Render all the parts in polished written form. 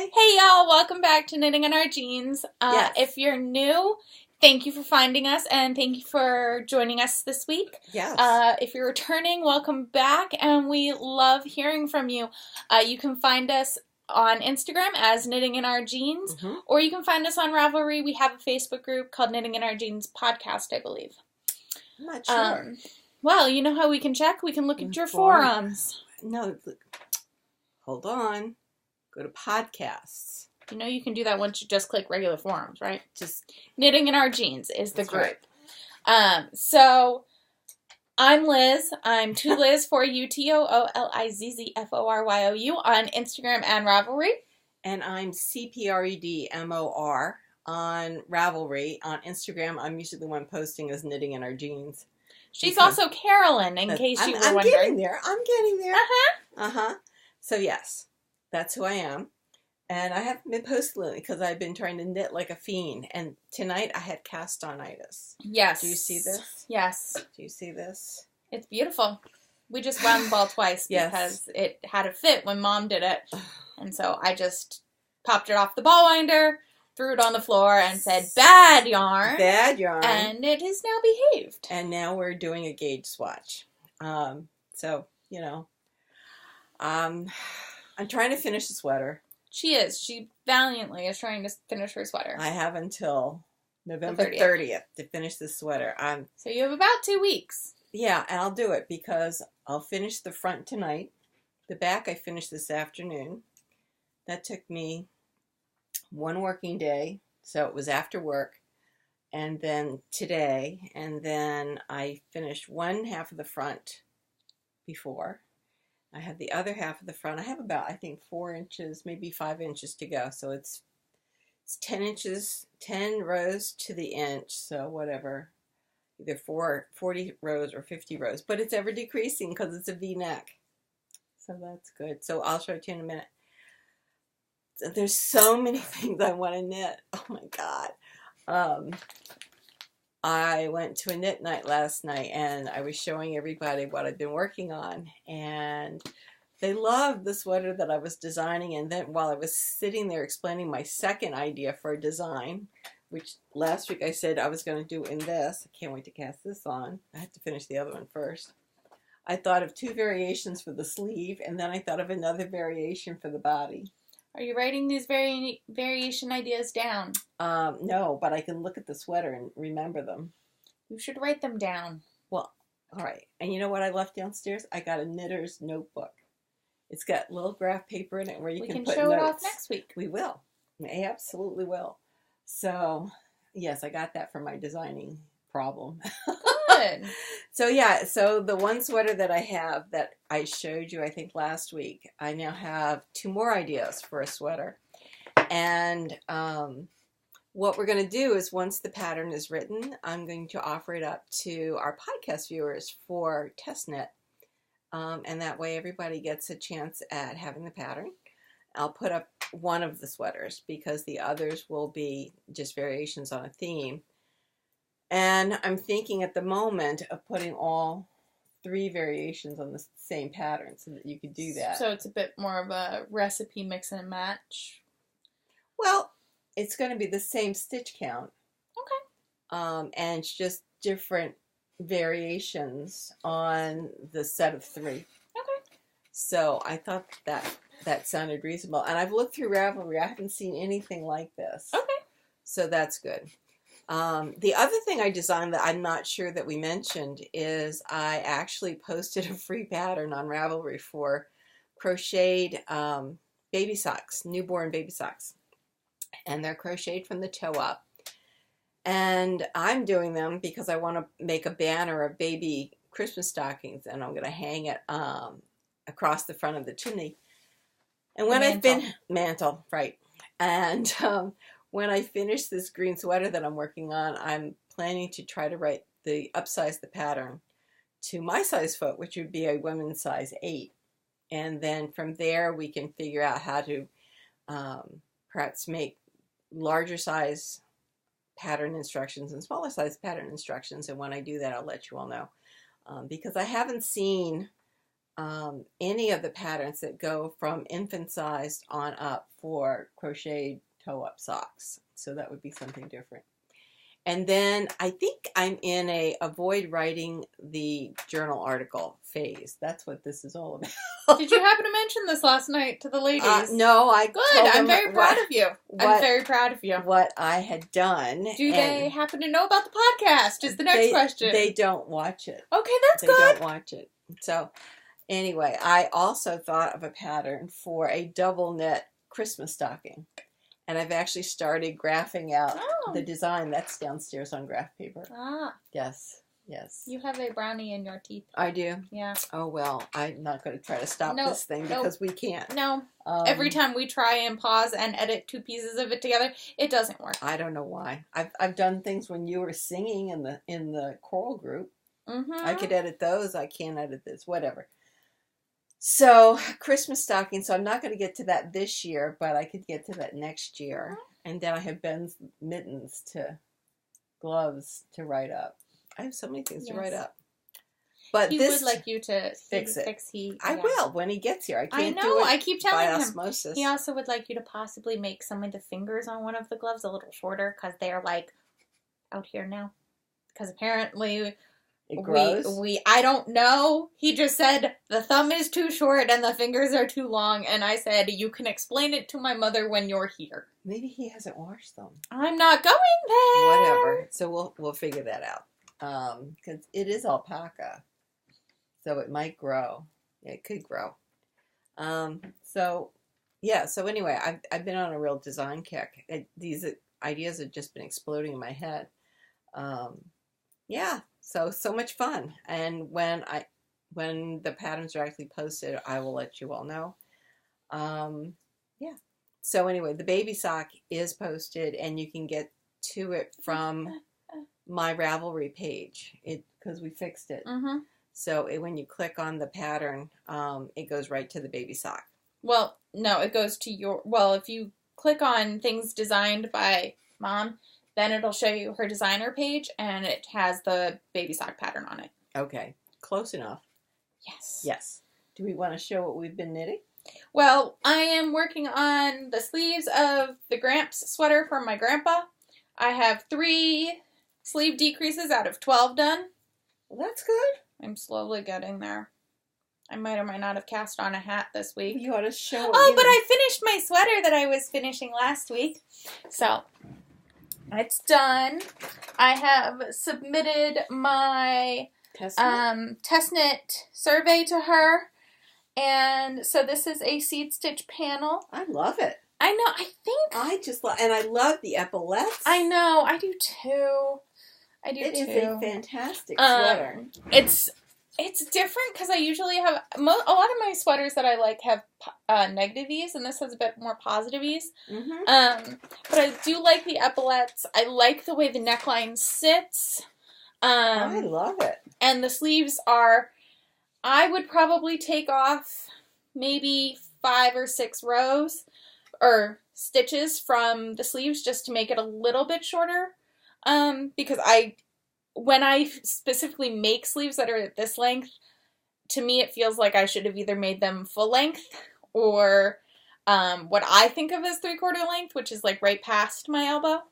Hi! Hey y'all, welcome back to Knitting in Our Jeans. Yes. If you're new, thank you for finding us and thank you for joining us this week. Yes. If you're returning, welcome back and we love hearing from you. You can find us on Instagram as Knitting in Our Jeans, or you can find us on Ravelry. We have a Facebook group called Knitting in Our Jeans Podcast, I believe. I'm not sure. Well, you know how we can check? We can look at your forums. No, hold on. Go to podcasts. You know you can do that once you just click regular forums, right? Just Knitting in Our Jeans is the group. Right. So I'm Liz. I'm Toolizzforyou, Toolizzforyou on Instagram and Ravelry. And I'm cpredmor on Ravelry. On Instagram, I'm usually the one posting as Knitting in Our Jeans. She's also Carolyn, in case you were wondering. I'm getting there. So yes, that's who I am. And I haven't been posting lately because I've been trying to knit like a fiend. And tonight I had cast-on-itis. Yes. Do you see this? Yes. Do you see this? It's beautiful. We just wound the ball twice because it had a fit when Mom did it. And so I just popped it off the ball winder, threw it on the floor, and said, "Bad yarn." Bad yarn. And it has now behaved. And now we're doing a gauge swatch. So, you know, I'm trying to finish the sweater. She is. She valiantly is trying to finish her sweater. I have until November 30th to finish this sweater. So you have about 2 weeks. Yeah, and I'll do it because I'll finish the front tonight. The back I finished this afternoon. That took me one working day, so it was after work. And then today, and then I finished one half of the front before. I have the other half of the front. I have about, I think, 4 inches, maybe 5 inches to go. So it's 10 inches, 10 rows to the inch. So whatever, either 40 rows or 50 rows. But it's ever decreasing because it's a V-neck. So that's good. So I'll show it to you in a minute. So there's so many things I want to knit. Oh my God. I went to a knit night last night and I was showing everybody what I've been working on, and they loved the sweater that I was designing. And then while I was sitting there explaining my second idea for a design, which last week I said I was going to do in this, I can't wait to cast this on. I have to finish the other one first. I thought of 2 variations for the sleeve, and then I thought of another variation for the body. Are you writing these variation ideas down? No, but I can look at the sweater and remember them. You should write them down. Well, all right. And you know what I left downstairs? I got a knitter's notebook. It's got little graph paper in it where you can put notes. We can show it off next week. We will. We absolutely will. So, yes, I got that for my designing problem. Good. So, yeah, so the one sweater that I have that I showed you, I think, last week, I now have 2 more ideas for a sweater. And what we're going to do is once the pattern is written, I'm going to offer it up to our podcast viewers for test knit. And that way everybody gets a chance at having the pattern. I'll put up one of the sweaters because the others will be just variations on a theme. And I'm thinking at the moment of putting all 3 variations on the same pattern so that you could do that. So it's a bit more of a recipe mix and match. Well, it's going to be the same stitch count. Okay. And it's just different variations on the set of 3. Okay. So I thought that sounded reasonable. And I've looked through Ravelry. I haven't seen anything like this. Okay. So that's good. The other thing I designed that I'm not sure that we mentioned is I actually posted a free pattern on Ravelry for crocheted baby socks, newborn baby socks. And they're crocheted from the toe up. And I'm doing them because I want to make a banner of baby Christmas stockings, and I'm going to hang it across the front of the chimney. And when mantle, right. And when I finish this green sweater that I'm working on, I'm planning to try to upsize the pattern to my size foot, which would be a women's size 8. And then from there, we can figure out how to perhaps make larger size pattern instructions and smaller size pattern instructions. And when I do that, I'll let you all know. Because I haven't seen any of the patterns that go from infant sized on up for crocheted toe-up socks. So that would be something different. And then I think I'm in a avoid writing the journal article phase. That's what this is all about. Did you happen to mention this last night to the ladies? No, I Good. I'm very proud of you. I'm very proud of you. What I had done. Do they happen to know about the podcast? Is the next question. They don't watch it. Okay, that's good. They don't watch it. So anyway, I also thought of a pattern for a double knit Christmas stocking. And I've actually started graphing out the design. That's downstairs on graph paper. Ah. Yes. Yes. You have a brownie in your teeth. I do? Yeah. Oh, well, I'm not going to try to stop this thing because we can't. No. Every time we try and pause and edit 2 pieces of it together, it doesn't work. I don't know why. I've done things when you were singing in the choral group. Mm-hmm. I could edit those. I can't edit this. Whatever. So, Christmas stocking. So, I'm not going to get to that this year, but I could get to that next year. And then I have Ben's mittens gloves to write up. I have so many things to write up. But he would like you to fix it. I will when he gets here. I can't do it. I keep telling him. Osmosis. He also would like you to possibly make some of the fingers on one of the gloves a little shorter because they are like out here now. Because apparently... It grows? I don't know. He just said the thumb is too short and the fingers are too long. And I said, you can explain it to my mother when you're here. Maybe he hasn't washed them. I'm not going there. Whatever. So we'll figure that out. Because it is alpaca. So it might grow. Yeah, it could grow. So anyway, I've been on a real design kick. These ideas have just been exploding in my head. Yeah. So much fun. And when the patterns are actually posted, I will let you all know. Yeah. So anyway, the baby sock is posted and you can get to it from my Ravelry page because we fixed it. Mm-hmm. So when you click on the pattern, it goes right to the baby sock. Well, no, it goes to if you click on things designed by Mom, then it'll show you her designer page, and it has the baby sock pattern on it. Okay. Close enough. Yes. Yes. Do we want to show what we've been knitting? Well, I am working on the sleeves of the Gramps sweater for my grandpa. I have 3 sleeve decreases out of 12 done. Well, that's good. I'm slowly getting there. I might or might not have cast on a hat this week. You ought to show it. Oh, but I finished my sweater that I was finishing last week. So... it's done. I have submitted my test knit survey to her. And so this is a seed stitch panel. I love it. I know. I just love, and I love the epaulettes. I know. I do too. It is a fantastic sweater. It's different because I usually have a lot of my sweaters that I like have negative ease, and this has a bit more positive ease. Mm-hmm. But I do like the epaulettes. I like the way the neckline sits. I love it. And the sleeves are, I would probably take off maybe 5 or 6 rows or stitches from the sleeves just to make it a little bit shorter. Because when I specifically make sleeves that are at this length, to me it feels like I should have either made them full length or what I think of as 3/4 length, which is like right past my elbow.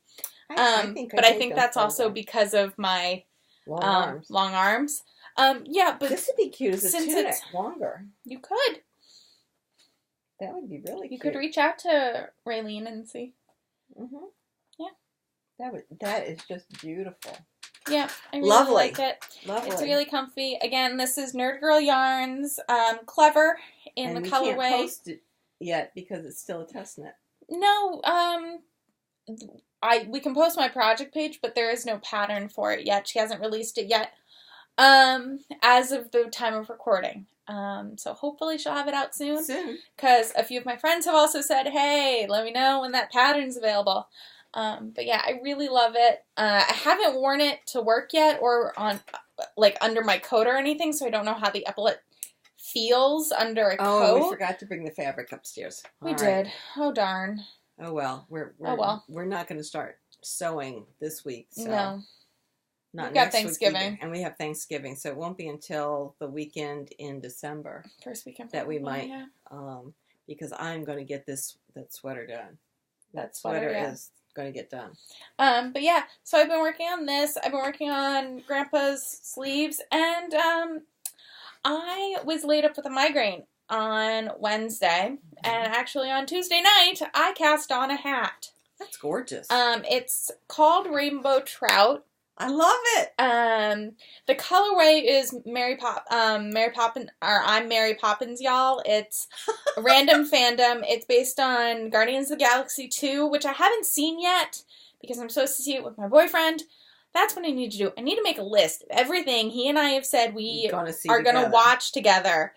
I think that's also because of my long arms. Yeah, but this would be cute as a tunic, longer. You could. That would be really cute. You could reach out to Raylene and see. Mm-hmm. Yeah. That is just beautiful. Yeah, I really like it. Lovely. It's really comfy. Again, this is Nerd Girl Yarns, Clever in the colorway. We can't post it yet because it's still a test knit. No, we can post my project page, but there is no pattern for it yet. She hasn't released it yet, as of the time of recording. So hopefully she'll have it out soon. Because a few of my friends have also said, hey, let me know when that pattern's available. But yeah, I really love it. I haven't worn it to work yet or on, like, under my coat or anything, so I don't know how the epaulette feels under a coat. Oh, we forgot to bring the fabric upstairs. We did. Oh, darn. Oh, well. We're not going to start sewing this week. So. No. Not We've got next week Thanksgiving. either. And we have Thanksgiving, so it won't be until the weekend in December. First weekend. That we might, yeah. Because I'm going to get that sweater done. That sweater is going to get done. But yeah, so I've been working on this. I've been working on Grandpa's sleeves, and I was laid up with a migraine on Wednesday, and actually on Tuesday night, I cast on a hat. That's gorgeous. It's called Rainbow Trout. I love it. The colorway is Mary Poppins, or I'm Mary Poppins, y'all. It's random fandom. It's based on Guardians of the Galaxy 2, which I haven't seen yet because I'm supposed to see it with my boyfriend. That's what I need to do. I need to make a list of everything he and I have said we are going to watch together.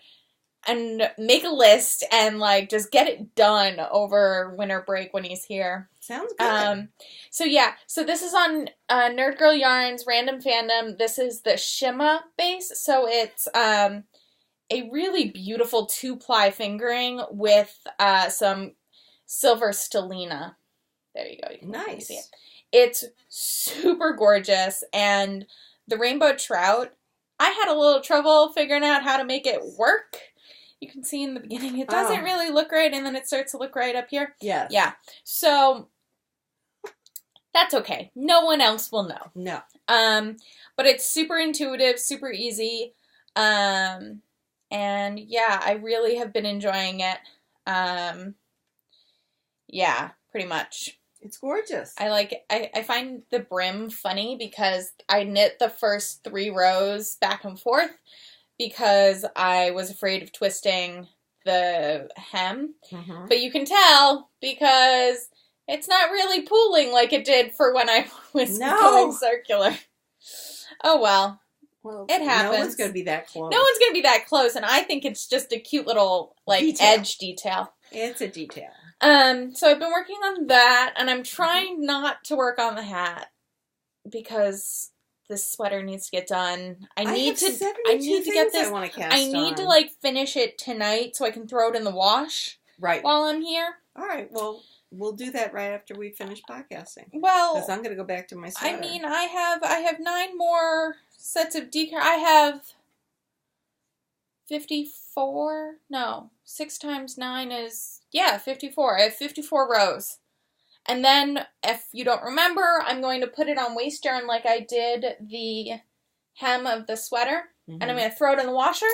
And make a list and, like, just get it done over winter break when he's here. Sounds good. So, yeah. So, this is on Nerd Girl Yarns, Random Fandom. This is the Shimma base. So, it's a really beautiful 2-ply fingering with some silver stellina. There you go. You can see it. It's super gorgeous. And the Rainbow Trout, I had a little trouble figuring out how to make it work. You can see in the beginning it doesn't really look right, and then it starts to look right up here. Yes. Yeah. So, that's okay. No one else will know. No. But it's super intuitive, super easy. And, yeah, I really have been enjoying it. Yeah, pretty much. It's gorgeous. I like it. I find the brim funny because I knit the first 3 rows back and forth, because I was afraid of twisting the hem. Mm-hmm. But you can tell because it's not really pooling like it did for when I was going circular. Oh, well. Well, it happens. No one's going to be that close. No one's going to be that close, and I think it's just a cute little, like, edge detail. It's a detail. So I've been working on that, and I'm trying not to work on the hat because this sweater needs to get done. I need to get this. I need to, like, finish it tonight so I can throw it in the wash. Right. While I'm here. All right. Well, we'll do that right after we finish podcasting. Well, because I'm going to go back to my sweater. I mean, I have 9 more sets of decor. I have 54. No, 6 times 9 is 54. I have 54 rows. And then, if you don't remember, I'm going to put it on waste yarn like I did the hem of the sweater. Mm-hmm. And I'm going to throw it in the washer.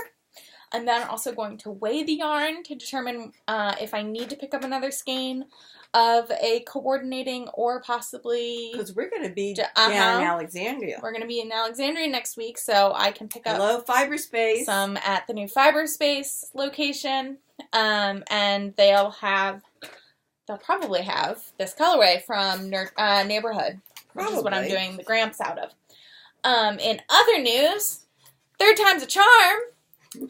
And then I'm also going to weigh the yarn to determine if I need to pick up another skein of a coordinating or possibly... Because we're going to be down in Alexandria. We're going to be in Alexandria next week, so I can pick up... Fiberspace. Some at the new Fiberspace location. And they'll probably have this colorway from Neighborhood, which is what I'm doing the Gramps out of. In other news, 3rd time's a charm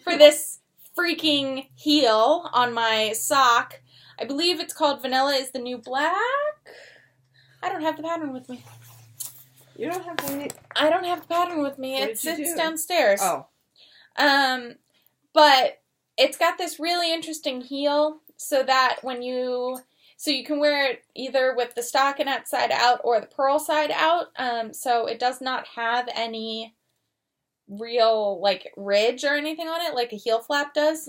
for this freaking heel on my sock. I believe it's called Vanilla is the New Black. I don't have the pattern with me. You don't have the... I don't have the pattern with me. It sits downstairs. Oh. But it's got this really interesting heel so that when you... So you can wear it either with the stockinette side out or the purl side out. So it does not have any real, like, ridge or anything on it like a heel flap does.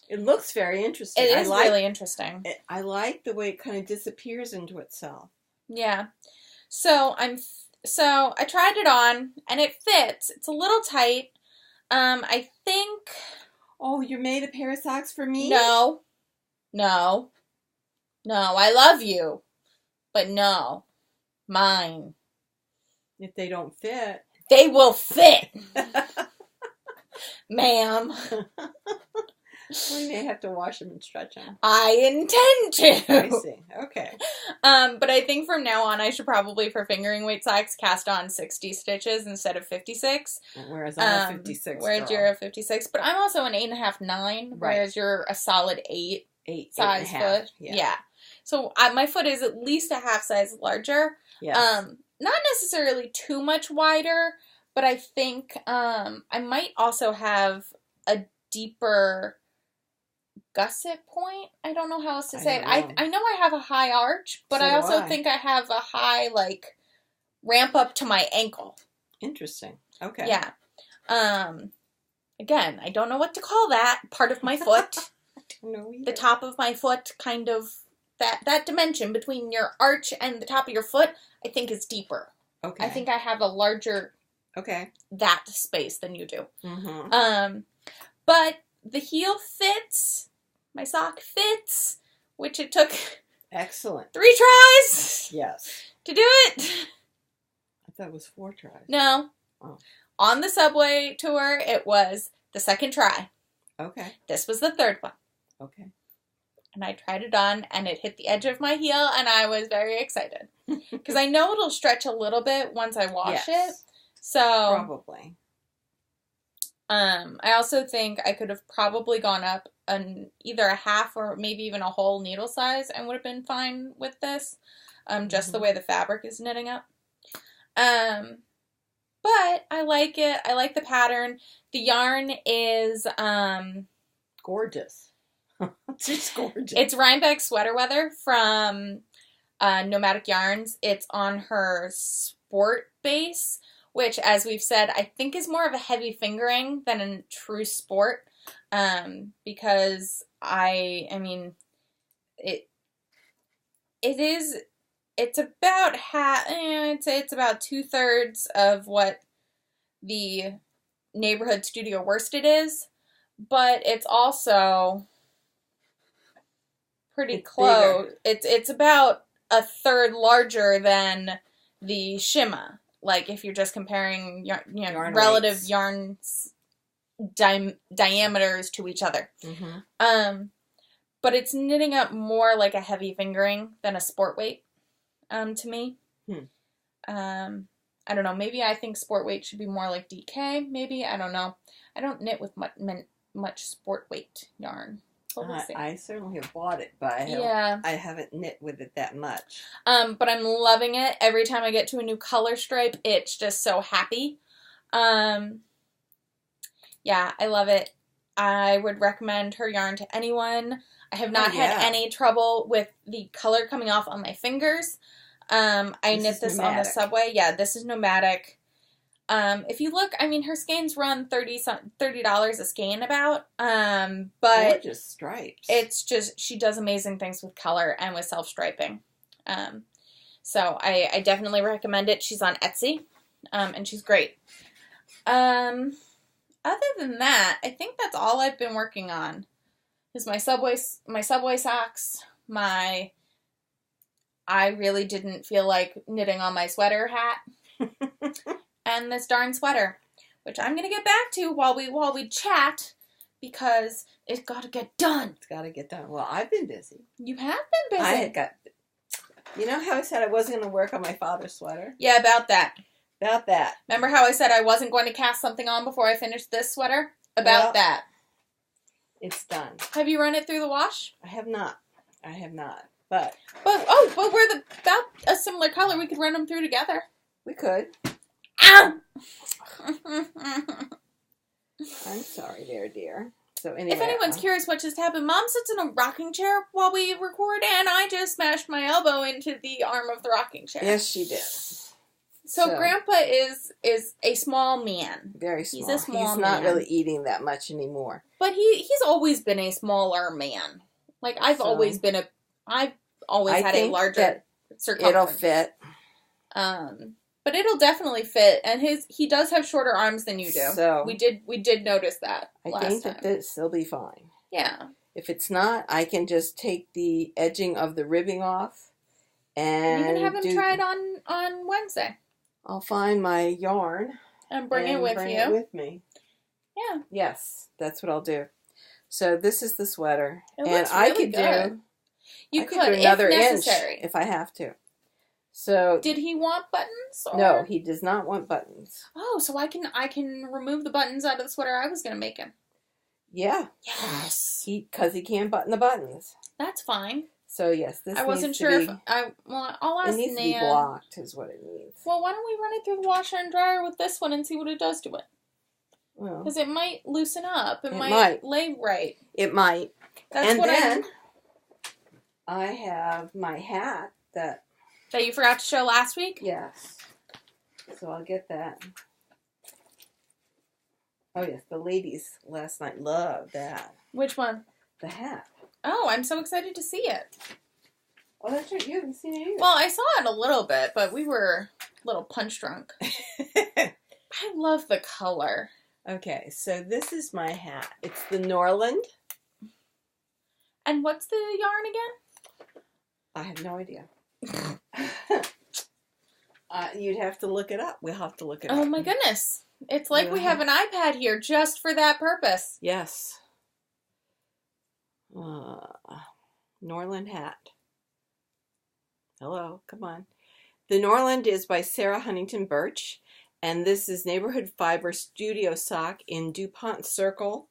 It looks very interesting. It is really interesting. I like the way it kind of disappears into itself. Yeah. So I tried it on and it fits. It's a little tight. I think... Oh, you made a pair of socks for me? No, I love you. But no. Mine. If they don't fit. They will fit. Ma'am. We may have to wash them and stretch them. I intend to. I see. Okay. But I think from now on I should probably, for fingering weight socks, cast on 60 stitches instead of 56. Whereas I'm a 56. Whereas you're a 56. But I'm also an 8.5, 9. Right. Whereas you're a solid 8 size foot. Yeah. So my foot is at least a half size larger. Yes. Not necessarily too much wider, but I think I might also have a deeper gusset point. I don't know how else to say it. I know I have a high arch, but I also think I have a high, like, ramp up to my ankle. Interesting. Okay. Yeah. Again, I don't know what to call that part of my foot. I don't know either. The top of my foot, kind of, that dimension between your arch and the top of your foot, I think is deeper. Okay. I think I have a larger that space than you do. Mm-hmm. But the heel fits, my sock fits, which it took excellent 3 tries. Yes. To do it. I thought it was 4 tries. No. Oh. On the subway tour, it was the 2nd try. Okay. This was the 3rd one. Okay. And I tried it on, and it hit the edge of my heel, and I was very excited. Because I know it'll stretch a little bit once I wash it. So probably. I also think I could have probably gone up either a half or maybe even a whole needle size and would have been fine with this. Just the way the fabric is knitting up. But I like it. I like the pattern. The yarn is gorgeous. It's just gorgeous. It's Rhinebeck Sweater Weather from Nomadic Yarns. It's on her sport base, which, as we've said, I think is more of a heavy fingering than a true sport. Because I mean, it's about I'd say it's about 2/3 of what the neighborhood studio worsted is, but it's also pretty close. Bigger. It's about 1/3 larger than the shimmer. Like if you're just comparing yarn relative weights. Yarns diameters to each other. But it's knitting up more like a heavy fingering than a sport weight. To me. I don't know. Maybe I think sport weight should be more like DK. Maybe. I don't know. I don't knit with much sport weight yarn. We'll see. I certainly have bought it, but I haven't knit with it that much. But I'm loving it. Every time I get to a new color stripe, it's just so happy. Yeah, I love it. I would recommend her yarn to anyone. I have not had any trouble with the color coming off on my fingers. I knit this on the subway. Yeah, this is Nomadic. If you look, I mean, her skeins run $30 a skein about. But gorgeous stripes. It's just, she does amazing things with color and with self-striping. So I definitely recommend it. She's on Etsy, and she's great. Other than that, I think that's all I've been working on. Is my subway socks, I really didn't feel like knitting on my sweater hat, and this darn sweater, which I'm gonna get back to while we chat, because it's gotta get done. It's gotta get done. Well, I've been busy. You have been busy. You know how I said I wasn't gonna work on my father's sweater? Yeah, about that. Remember how I said I wasn't going to cast something on before I finished this sweater? About that. It's done. Have you run it through the wash? I have not. But we're about a similar color. We could run them through together. We could. Ow! I'm sorry there, dear. So anyway, if anyone's curious what just happened, Mom sits in a rocking chair while we record, and I just smashed my elbow into the arm of the rocking chair. Yes, she did. So Grandpa is a small man. Very small. He's a small man. He's not really eating that much anymore. But he's always been a smaller man. Like I've always had a larger circumference. It'll fit. But it'll definitely fit, and he does have shorter arms than you do. So we did notice that last time. I think that this'll be fine. Yeah. If it's not, I can just take the edging of the ribbing off, and you can have him try it on Wednesday. I'll find my yarn and bring it with you. With me. Yeah. Yes, that's what I'll do. So this is the sweater, and I could do. You could do another inch if I have to. So did he want buttons? Or? No, he does not want buttons. Oh, so I can remove the buttons out of the sweater I was going to make him. Yeah. Yes. Because he can't button the buttons. That's fine. So yes, this. I wasn't sure if I'll ask Nan. It needs to be blocked, is what it needs. Well, why don't we run it through the washer and dryer with this one and see what it does to it? Well, because it might loosen up. It might lay right. It might. That's what then I have my hat that you forgot to show last week. Yes. So I'll get that. Oh yes, the ladies last night loved that. Which one? The hat. Oh, I'm so excited to see it. Oh, that's right. You haven't seen it either. Well, I saw it a little bit, but we were a little punch drunk. I love the color. Okay, so this is my hat. It's the Norland. And what's the yarn again? I have no idea. You'd have to look it up. We'll have to look it up. Oh my goodness. It's like we have an iPad here just for that purpose. Yes. Norland hat. Hello, come on. The Norland is by Sarah Huntington Birch, and this is Neighborhood Fiber Studio Sock in DuPont Circle.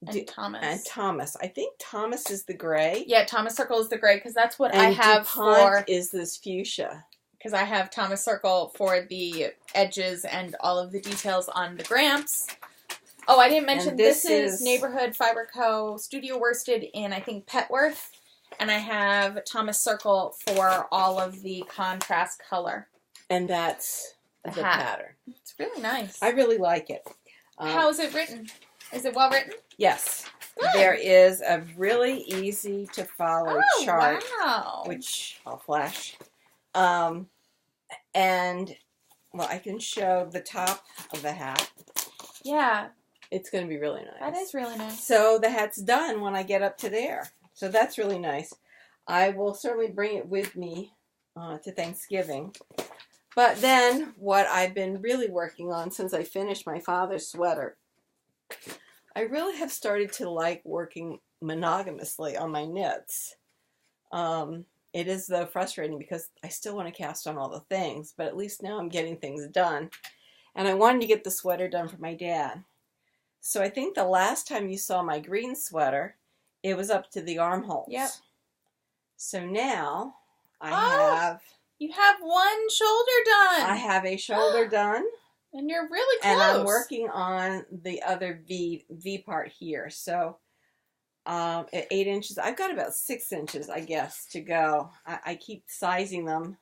And Thomas. And Thomas. I think Thomas is the gray. Yeah, Thomas Circle is the gray, because that's what I And have DuPont is this fuchsia. Because I have Thomas Circle for the edges and all of the details on the Gramps. Oh, I didn't mention this is Neighborhood Fiber Co. Studio Worsted in, I think, Petworth. And I have Thomas Circle for all of the contrast color. And that's the pattern. It's really nice. I really like it. How is it written? Is it well written? Yes. Good. There is a really easy to follow chart, wow. which I'll flash. And, well, I can show the top of the hat. Yeah. It's going to be really nice. That is really nice. So the hat's done when I get up to there. So that's really nice. I will certainly bring it with me to Thanksgiving. But then what I've been really working on since I finished my father's sweater, I really have started to like working monogamously on my knits. It is, though, frustrating because I still want to cast on all the things, but at least now I'm getting things done. And I wanted to get the sweater done for my dad. So I think the last time you saw my green sweater, it was up to the armholes. Yep. So now I have... You have one shoulder done. I have a shoulder done. And you're really close. And I'm working on the other V part here. So at 8 inches, I've got about 6 inches, I guess, to go. I keep sizing them.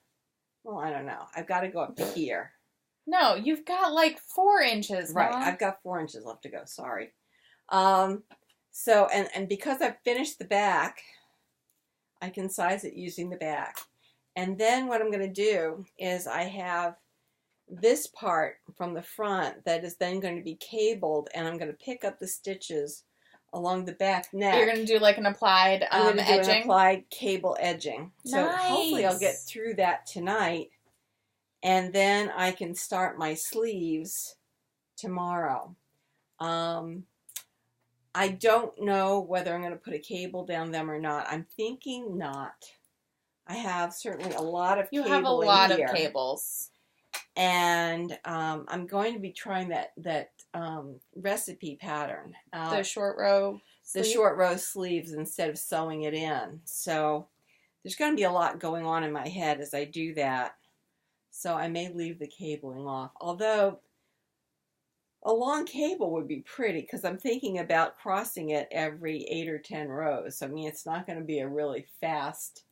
Well, I don't know. I've got to go up to here. No, you've got like 4 inches. Right, Mom. I've got 4 inches left to go. Sorry. So, and because I've finished the back, I can size it using the back. And then what I'm going to do is I have this part from the front that is then going to be cabled, and I'm going to pick up the stitches along the back neck. You're going to do like an applied I'm going to do edging? an applied cable edging. So Nice. hopefully I'll get through that tonight, and then I can start my sleeves tomorrow. I don't know whether I'm going to put a cable down them or not. I'm thinking not. I have certainly a lot of cable in here. You have a lot of cables. And I'm going to be trying that recipe pattern. The short row sleeve? The short row sleeves instead of sewing it in. So there's going to be a lot going on in my head as I do that. So I may leave the cabling off. Although a long cable would be pretty because I'm thinking about crossing it every 8 or 10 rows. I mean, it's not going to be a really fast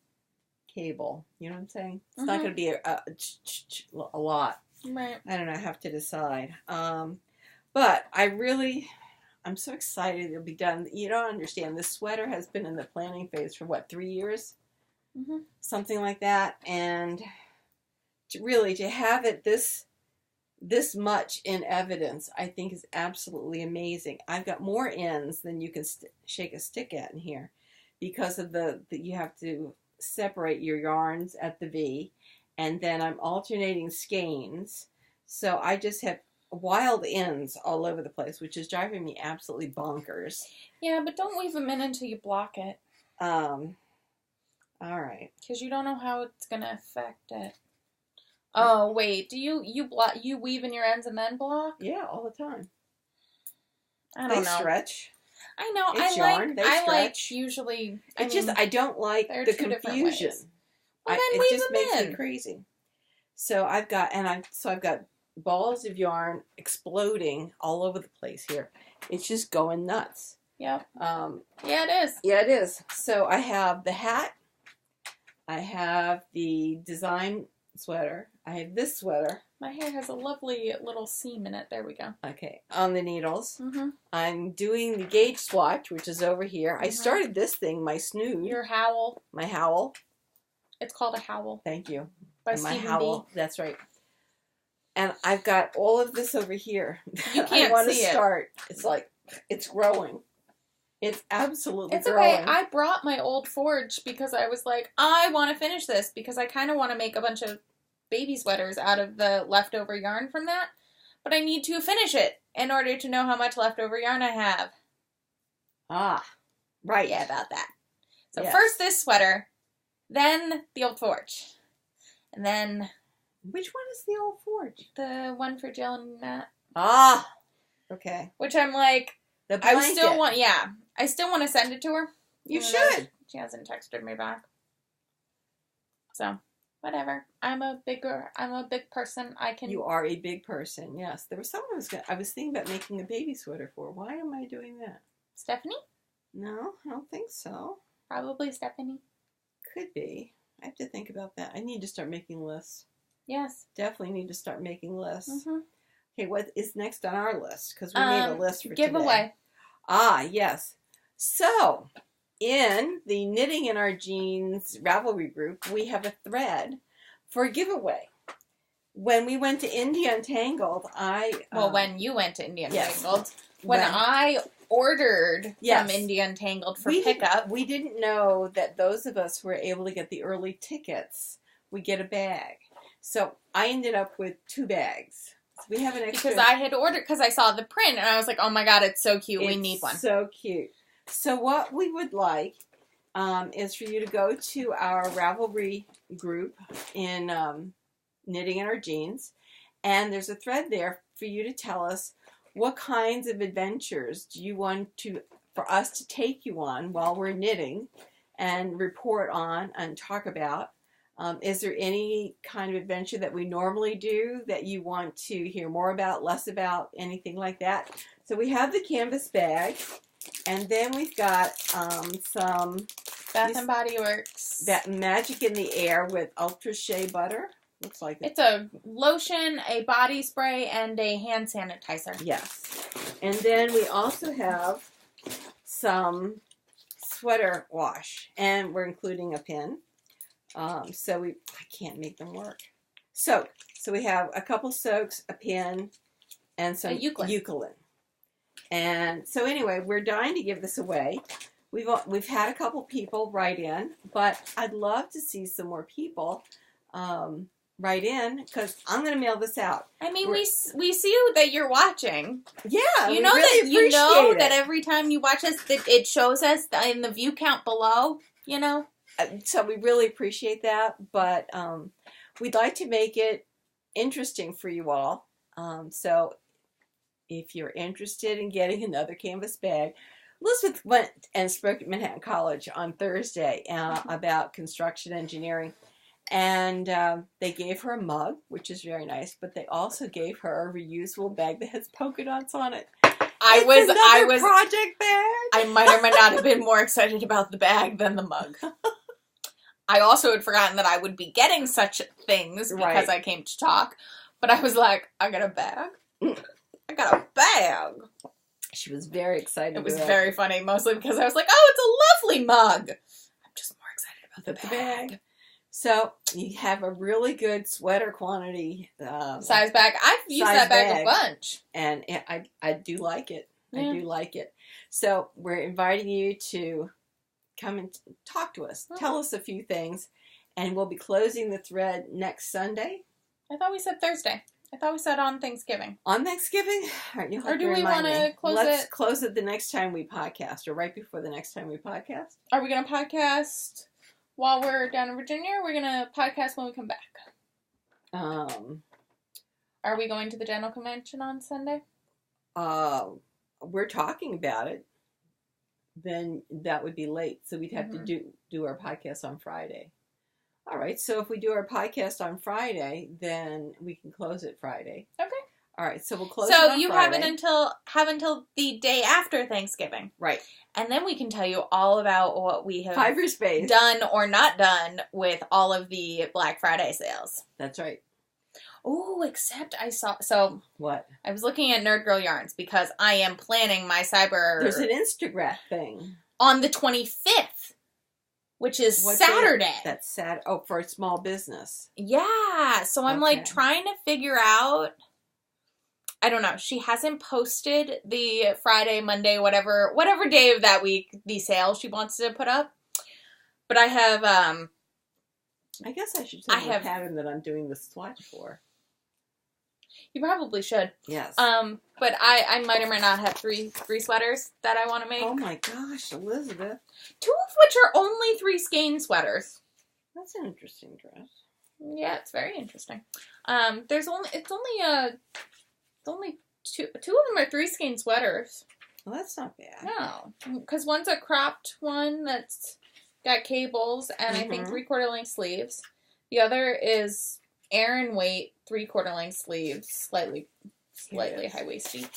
cable. You know what I'm saying? It's not going to be a lot. Right. I don't know. I have to decide. But I'm so excited it'll be done. You don't understand. This sweater has been in the planning phase for, what, 3 years? Mm-hmm. Something like that. And to have it this much in evidence, I think is absolutely amazing. I've got more ends than you can shake a stick at in here because of you have to separate your yarns at the V, and then I'm alternating skeins, so I just have wild ends all over the place, which is driving me absolutely bonkers. Yeah, but don't weave them in until you block it. All right. Because you don't know how it's gonna affect it. Oh wait, do you weave in your ends and then block? Yeah, all the time. I don't know. They stretch. I know. It's yarn. They stretch. Like usually. I don't like the confusion. Well, then it just weave them makes in. me crazy. So I've got balls of yarn exploding all over the place here. It's just going nuts. Yep. Yeah, it is. Yeah, it is. So I have the hat. I have the design sweater. I have this sweater. My hair has a lovely little seam in it. There we go. Okay, on the needles. Mm-hmm. I'm doing the gauge swatch, which is over here. I started this thing, my snood. Your howl. My howl. It's called a howl. Thank you. By and my Stephen howl. B. That's right. And I've got all of this over here. You can't I want to see it. start. It's like, it's growing. It's absolutely It's growing. okay. I brought my old forge because I was like, I want to finish this because I kind of want to make a bunch of baby sweaters out of the leftover yarn from that. But I need to finish it in order to know how much leftover yarn I have. Ah, right. Yeah, about that. So Yes. first this sweater, then the old forge. And then Which one is the old forge? the one for Jill and Matt. Ah, okay. Which I'm like, The blanket. I still want to send it to her. You even though should. She hasn't texted me back. So, whatever. I'm a big person. I can. You are a big person. Yes. There was someone I was thinking about making a baby sweater for. Why am I doing that? Stephanie? No, I don't think so. Probably Stephanie. Could be. I have to think about that. I need to start making lists. Yes. Definitely need to start making lists. Mm-hmm. Okay, what is next on our list? Because we made a list for giveaway. Today. Ah, yes. So, in the Knitting in Our Jeans Ravelry group, we have a thread for a giveaway. When we went to India Untangled, when you went to India yes. Untangled, when I ordered yes. from India Untangled for pickup. We didn't know that those of us who were able to get the early tickets, we get a bag. So, I ended up with 2 bags. So we have an extra. Because I had ordered, because I saw the print, and I was like, oh my god, it's so cute, we need one. So cute. So what we would like is for you to go to our Ravelry group in Knitting in Our Jeans, and there's a thread there for you to tell us what kinds of adventures do you want for us to take you on while we're knitting and report on and talk about. Is there any kind of adventure that we normally do that you want to hear more about, less about, anything like that? So we have the canvas bag, and then we've got some Bath and Body Works. That Magic in the Air with Ultra Shea Butter. Looks like it's a lotion, a body spray, and a hand sanitizer. Yes. And then we also have some sweater wash, and we're including a pin. I can't make them work. So we have a couple soaks, a pin, and some eucalypt. And so anyway, we're dying to give this away. We've had a couple people write in, but I'd love to see some more people write in because I'm going to mail this out. I mean, we see that you're watching. Yeah, you know that every time you watch us, that it shows us in the view count below. You know. So we really appreciate that, but we'd like to make it interesting for you all. So if you're interested in getting another canvas bag, Elizabeth went and spoke at Manhattan College on Thursday about construction engineering, and they gave her a mug, which is very nice, but they also gave her a reusable bag that has polka dots on it. I was project bag. I might or might not have been more excited about the bag than the mug. I also had forgotten that I would be getting such things because I came to talk. But I was like, I got a bag. I got a bag. She was very excited. It was very funny, mostly because I was like, oh, it's a lovely mug. I'm just more excited about the bag. So you have a really good sweater quantity. Size bag. I've used that bag a bunch. And I do like it. Yeah. I do like it. So we're inviting you to come and talk to us. Tell us a few things. And we'll be closing the thread next Sunday. I thought we said Thursday. I thought we said on Thanksgiving. On Thanksgiving? All right, or do we want to close it? Let's close it the next time we podcast, or right before the next time we podcast. Are we going to podcast while we're down in Virginia, or are we going to podcast when we come back? Are we going to the General Convention on Sunday? We're talking about it. Then that would be late, so we'd have to do our podcast on Friday. All right, so if we do our podcast on Friday, then we can close it Friday. Okay. All right, so we'll close it So on you Friday. have until the day after Thanksgiving. Right. And then we can tell you all about what we have Fiberspace done or not done with all of the Black Friday sales. That's right. Oh, except I saw... So... What? I was looking at Nerd Girl Yarns because I am planning my cyber... There's an Instagram thing. On the 25th, which is What Saturday. Day? That's Saturday. Oh, for a small business. Yeah. So I'm like trying to figure out... I don't know. She hasn't posted the Friday, Monday, whatever day of that week, the sale she wants to put up. But I have... I guess I should tell the pattern that I'm doing the swatch for. You probably should. Yes. But I might or might not have three sweaters that I want to make. Oh my gosh, Elizabeth. 2 of which are only 3 skein sweaters. That's an interesting dress. Yeah, it's very interesting. It's only two of them are 3 skein sweaters. Well, that's not bad. No, because one's a cropped one that's got cables and I think 3/4 length sleeves. The other is Aran weight 3/4 length sleeves, slightly high-waisty.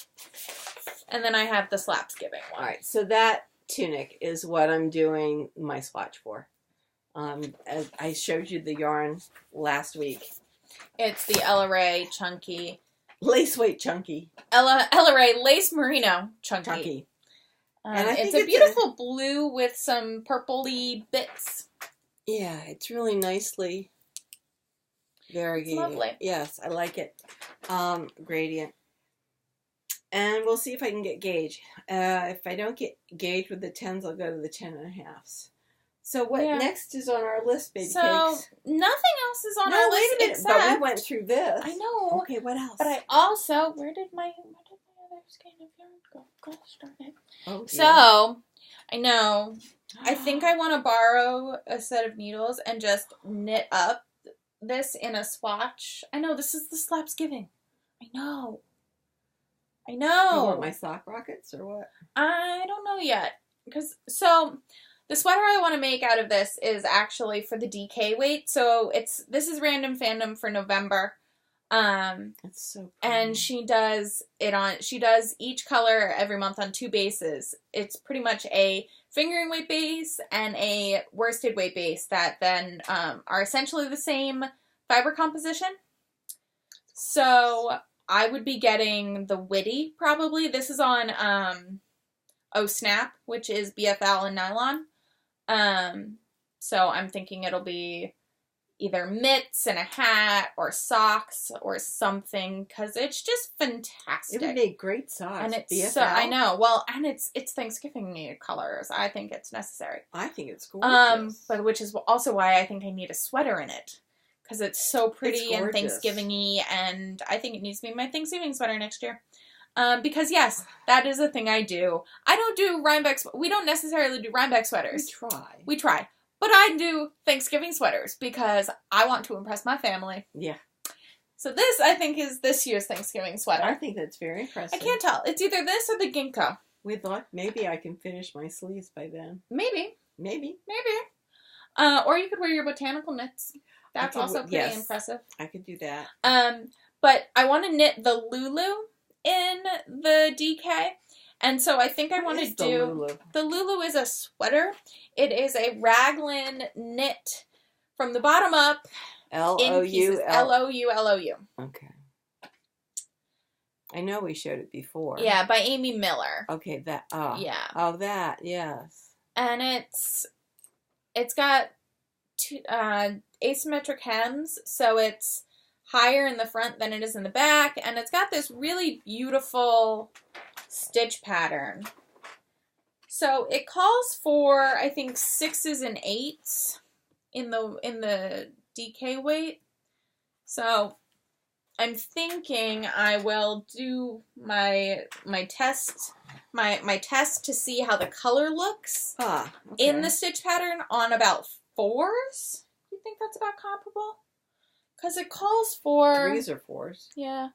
And then I have the Slapsgiving one. All right, so that tunic is what I'm doing my swatch for. As I showed you the yarn last week. It's the Ella Rae Chunky. Lace weight chunky. Ella Rae Lace Merino Chunky. And I think it's a beautiful blue with some purpley bits. Yeah, it's really nicely variegated. Lovely. Yes, I like it. Gradient. And we'll see if I can get gauge. If I don't get gauge with the 10s, I'll go to the 10.5s. So what next is on our list, baby cakes? Nothing else is on our list. Wait a minute, except... but we went through this. I know. Okay, what else? But I also... Where did my other skein of yarn go? Gosh darn it. Oh, dear. So, I know. I think I want to borrow a set of needles and just knit up this in a swatch. I know, this is the Slapsgiving. I know. You want my sock rockets or what? I don't know yet. So, the sweater I want to make out of this is actually for the DK weight. So, this is Random Fandom for November. That's so pretty. And she does each color every month on 2 bases. It's pretty much a fingering weight base and a worsted weight base that then are essentially the same fiber composition. So I would be getting the Witty probably. This is on Oh Snap, which is BFL and nylon. So I'm thinking it'll be either mitts and a hat or socks or something because it's just fantastic. It would make great socks. And it's BFL. so, I know. Well, and it's Thanksgiving colors. I think it's necessary. I think it's gorgeous. But which is also why I think I need a sweater in it because it's so pretty and Thanksgiving-y, and I think it needs to be my Thanksgiving sweater next year. Because yes, that is a thing I do. I don't do Rhinebeck. We don't necessarily do Rhinebeck sweaters. We try. But I do Thanksgiving sweaters because I want to impress my family. Yeah. So this, I think, is this year's Thanksgiving sweater. I think that's very impressive. I can't tell. It's either this or the Ginkgo. We thought maybe I can finish my sleeves by then. Maybe. Or you could wear your Botanical knits. That's also pretty impressive. I could do that. But I want to knit the Lulu in the DK. And so I think I want to do... The Lulu is a sweater. It is a raglan knit from the bottom up. L-O-U. L-O-U. Okay. I know we showed it before. Yeah, by Amy Miller. Okay, that. Oh. Yeah. Oh, that, yes. And it's got two, asymmetric hems, so it's higher in the front than it is in the back, and it's got this really beautiful stitch pattern. So it calls for, I think, 6s and 8s in the DK weight. So I'm thinking I will do my test to see how the color looks in the stitch pattern on about 4s. You think that's about comparable? Because it calls for 3s or 4s. Yeah,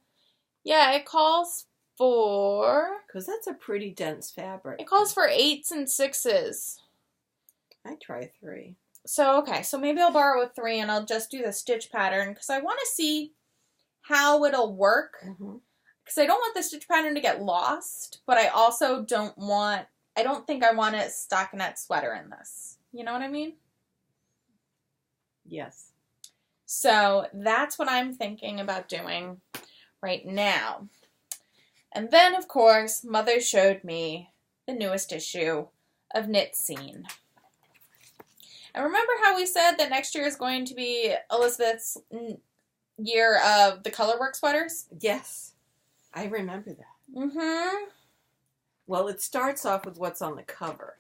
it calls for, because that's a pretty dense fabric. It calls for 8s and 6s. I try 3. So okay, so maybe I'll borrow a 3 and I'll just do the stitch pattern because I want to see how it'll work. because I don't want the stitch pattern to get lost, but I also I don't think I want a stockinette sweater in this. You know what I mean? Yes. So that's what I'm thinking about doing right now. And then, of course, Mother showed me the newest issue of Knit Scene. And remember how we said that next year is going to be Elizabeth's year of the colorwork sweaters? Yes. I remember that. Mm-hmm. Well, it starts off with what's on the cover.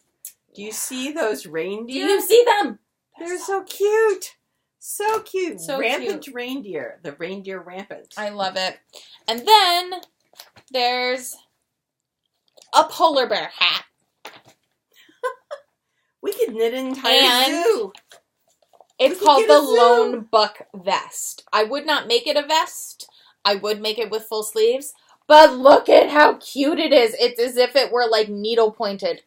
Do you see those reindeer? Do you see them? They're so cute. So cute. So Rampant cute. reindeer. The reindeer rampant. I love it. And then there's a polar bear hat. We could knit an entire zoo. It's called the Lone Buck Vest. I would not make it a vest. I would make it with full sleeves. But look at how cute it is. It's as if it were like needle pointed.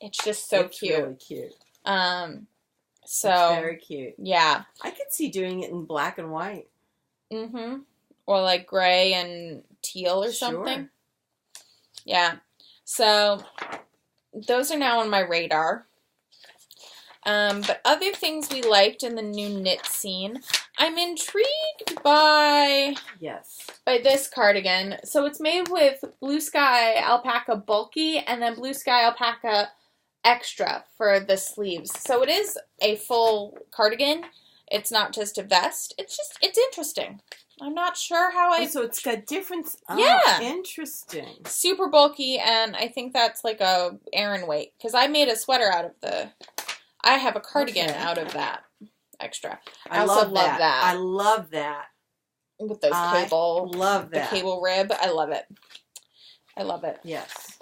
It's just so cute. It's really cute. So it's very cute. Yeah. I could see doing it in black and white. Mm-hmm. Or like gray and teal or something. Yeah. So those are now on my radar. But other things we liked in the new Knit Scene, I'm intrigued by this cardigan. So it's made with Blue Sky Alpaca Bulky and then Blue Sky Alpaca Extra for the sleeves. So it is a full cardigan. It's not just a vest. It's interesting. I'm not sure how so it's got different... yeah. Interesting. Super bulky, and I think that's like a Aran weight. Because I made a sweater out of I have a cardigan out of that extra. I also love that. I love that. With those cable. Love that. The cable rib. I love it. I love it. Yes.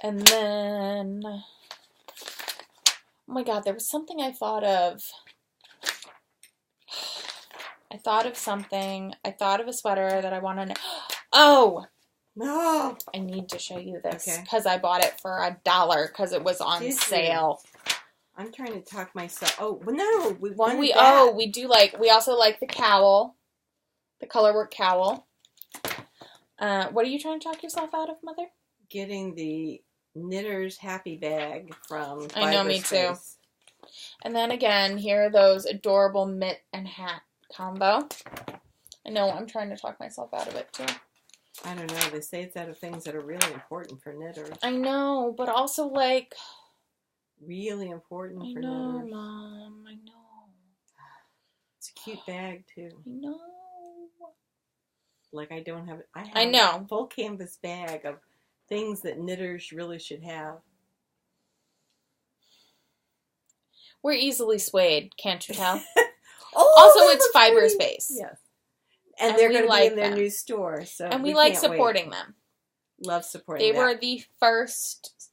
And then... oh my god, there was something I thought of. I thought of something. I thought of a sweater that I want to know. Oh! No! I need to show you this. Because I bought it for $1 because it was on sale. I'm trying to talk myself. Oh, well, no, we wanted that. Oh, we do like, we also like the cowl. The colorwork cowl. What are you trying to talk yourself out of, Mother? Getting the Knitter's Happy Bag from I know, me too. And then again, here are those adorable mitt and hat combo. I know, I'm trying to talk myself out of it too. I don't know, they say it's out of things that are really important for knitters. I know, but also like... really important for knitters. I know, Mom, I know. It's a cute bag too. I know. Like I have know. A full canvas bag of things that knitters really should have. We're easily swayed, can't you tell? Also, it's fiber space. Yes. And they're going to be in their new store. So and we like supporting them. Love supporting them. They were the first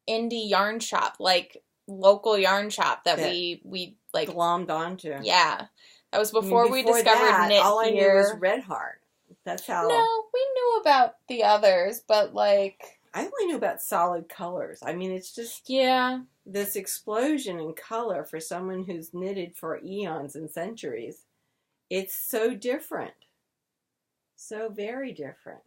indie yarn shop, like local yarn shop that we like glommed onto. Yeah. That was before we discovered knit all I knew was Red Heart. That's how... No, we knew about the others, but like... I only knew about Solid Colors. I mean, it's just... yeah. This explosion in color for someone who's knitted for eons and centuries. It's so different. So very different.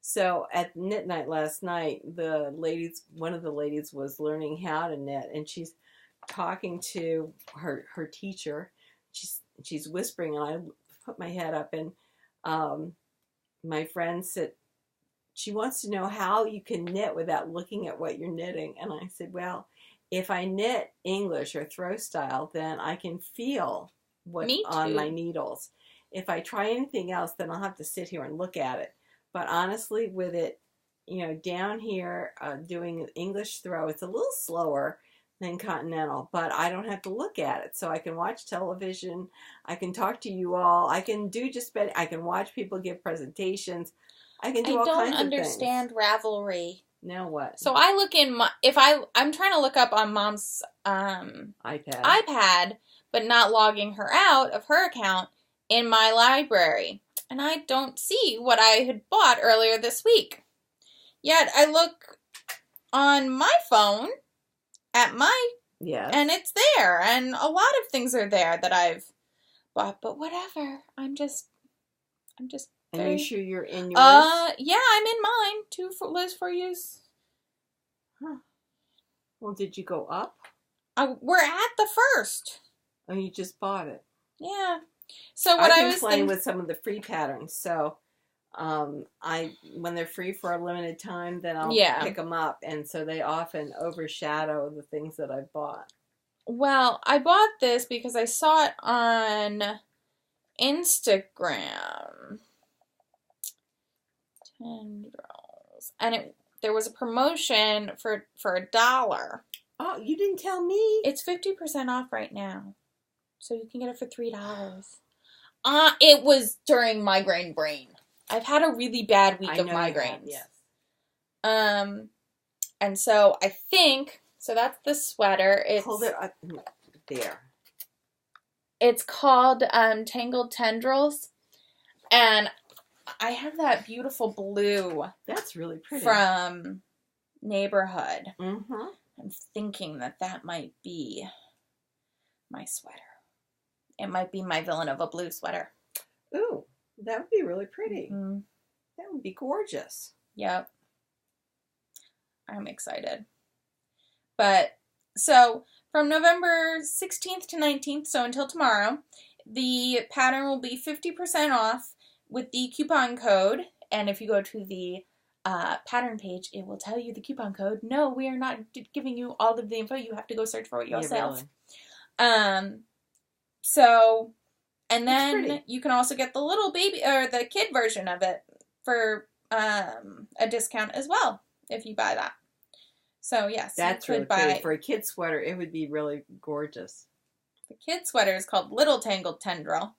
So at knit night last night, one of the ladies was learning how to knit, and she's talking to her teacher. She's whispering, and I put my head up, and my friend said, she wants to know how you can knit without looking at what you're knitting. And I said, well, if I knit English or throw style, then I can feel what's on my needles. If I try anything else, then I'll have to sit here and look at it. But honestly, with it, down here doing English throw, it's a little slower than continental, but I don't have to look at it. So I can watch television, I can talk to you all, I can do I can watch people give presentations, I can do all kinds of things. I don't understand Ravelry. Now what? So I look in I'm trying to look up on Mom's iPad, but not logging her out of her account in my library. And I don't see what I had bought earlier this week. Yet I look on my phone at and it's there, and a lot of things are there that I've bought, but whatever. I'm just And very... you sure you're in yours? Yeah, I'm in mine. 2 for Liz4U's. Huh. Well, did you go up? We're at the first. Oh, you just bought it. Yeah. So what I've been playing with some of the free patterns, so when they're free for a limited time, then I'll pick them up, and so they often overshadow the things that I've bought. Well, I bought this because I saw it on Instagram. Tendrils. And there was a promotion for $1. Oh, you didn't tell me. It's 50% off right now. So you can get it for $3. It was during migraine brain. I've had a really bad week of migraines. Yes. And so I think, so that's the sweater. Hold it up there. It's called Tangled Tendrils. And I have that beautiful blue. That's really pretty. From Neighborhood. Mm-hmm. I'm thinking that might be my sweater. It might be my Villanova blue sweater. Ooh, that would be really pretty. Mm-hmm. That would be gorgeous. Yep. I'm excited. But, so, from November 16th to 19th, so until tomorrow, the pattern will be 50% off with the coupon code. And if you go to the pattern page, it will tell you the coupon code. No, we are not giving you all of the info. You have to go search for it yourself. Yeah, really. So, and then you can also get the little baby, or the kid version of it for a discount as well, if you buy that. So, yes. That's really pretty. For a kid sweater, it would be really gorgeous. The kid sweater is called Little Tangled Tendril.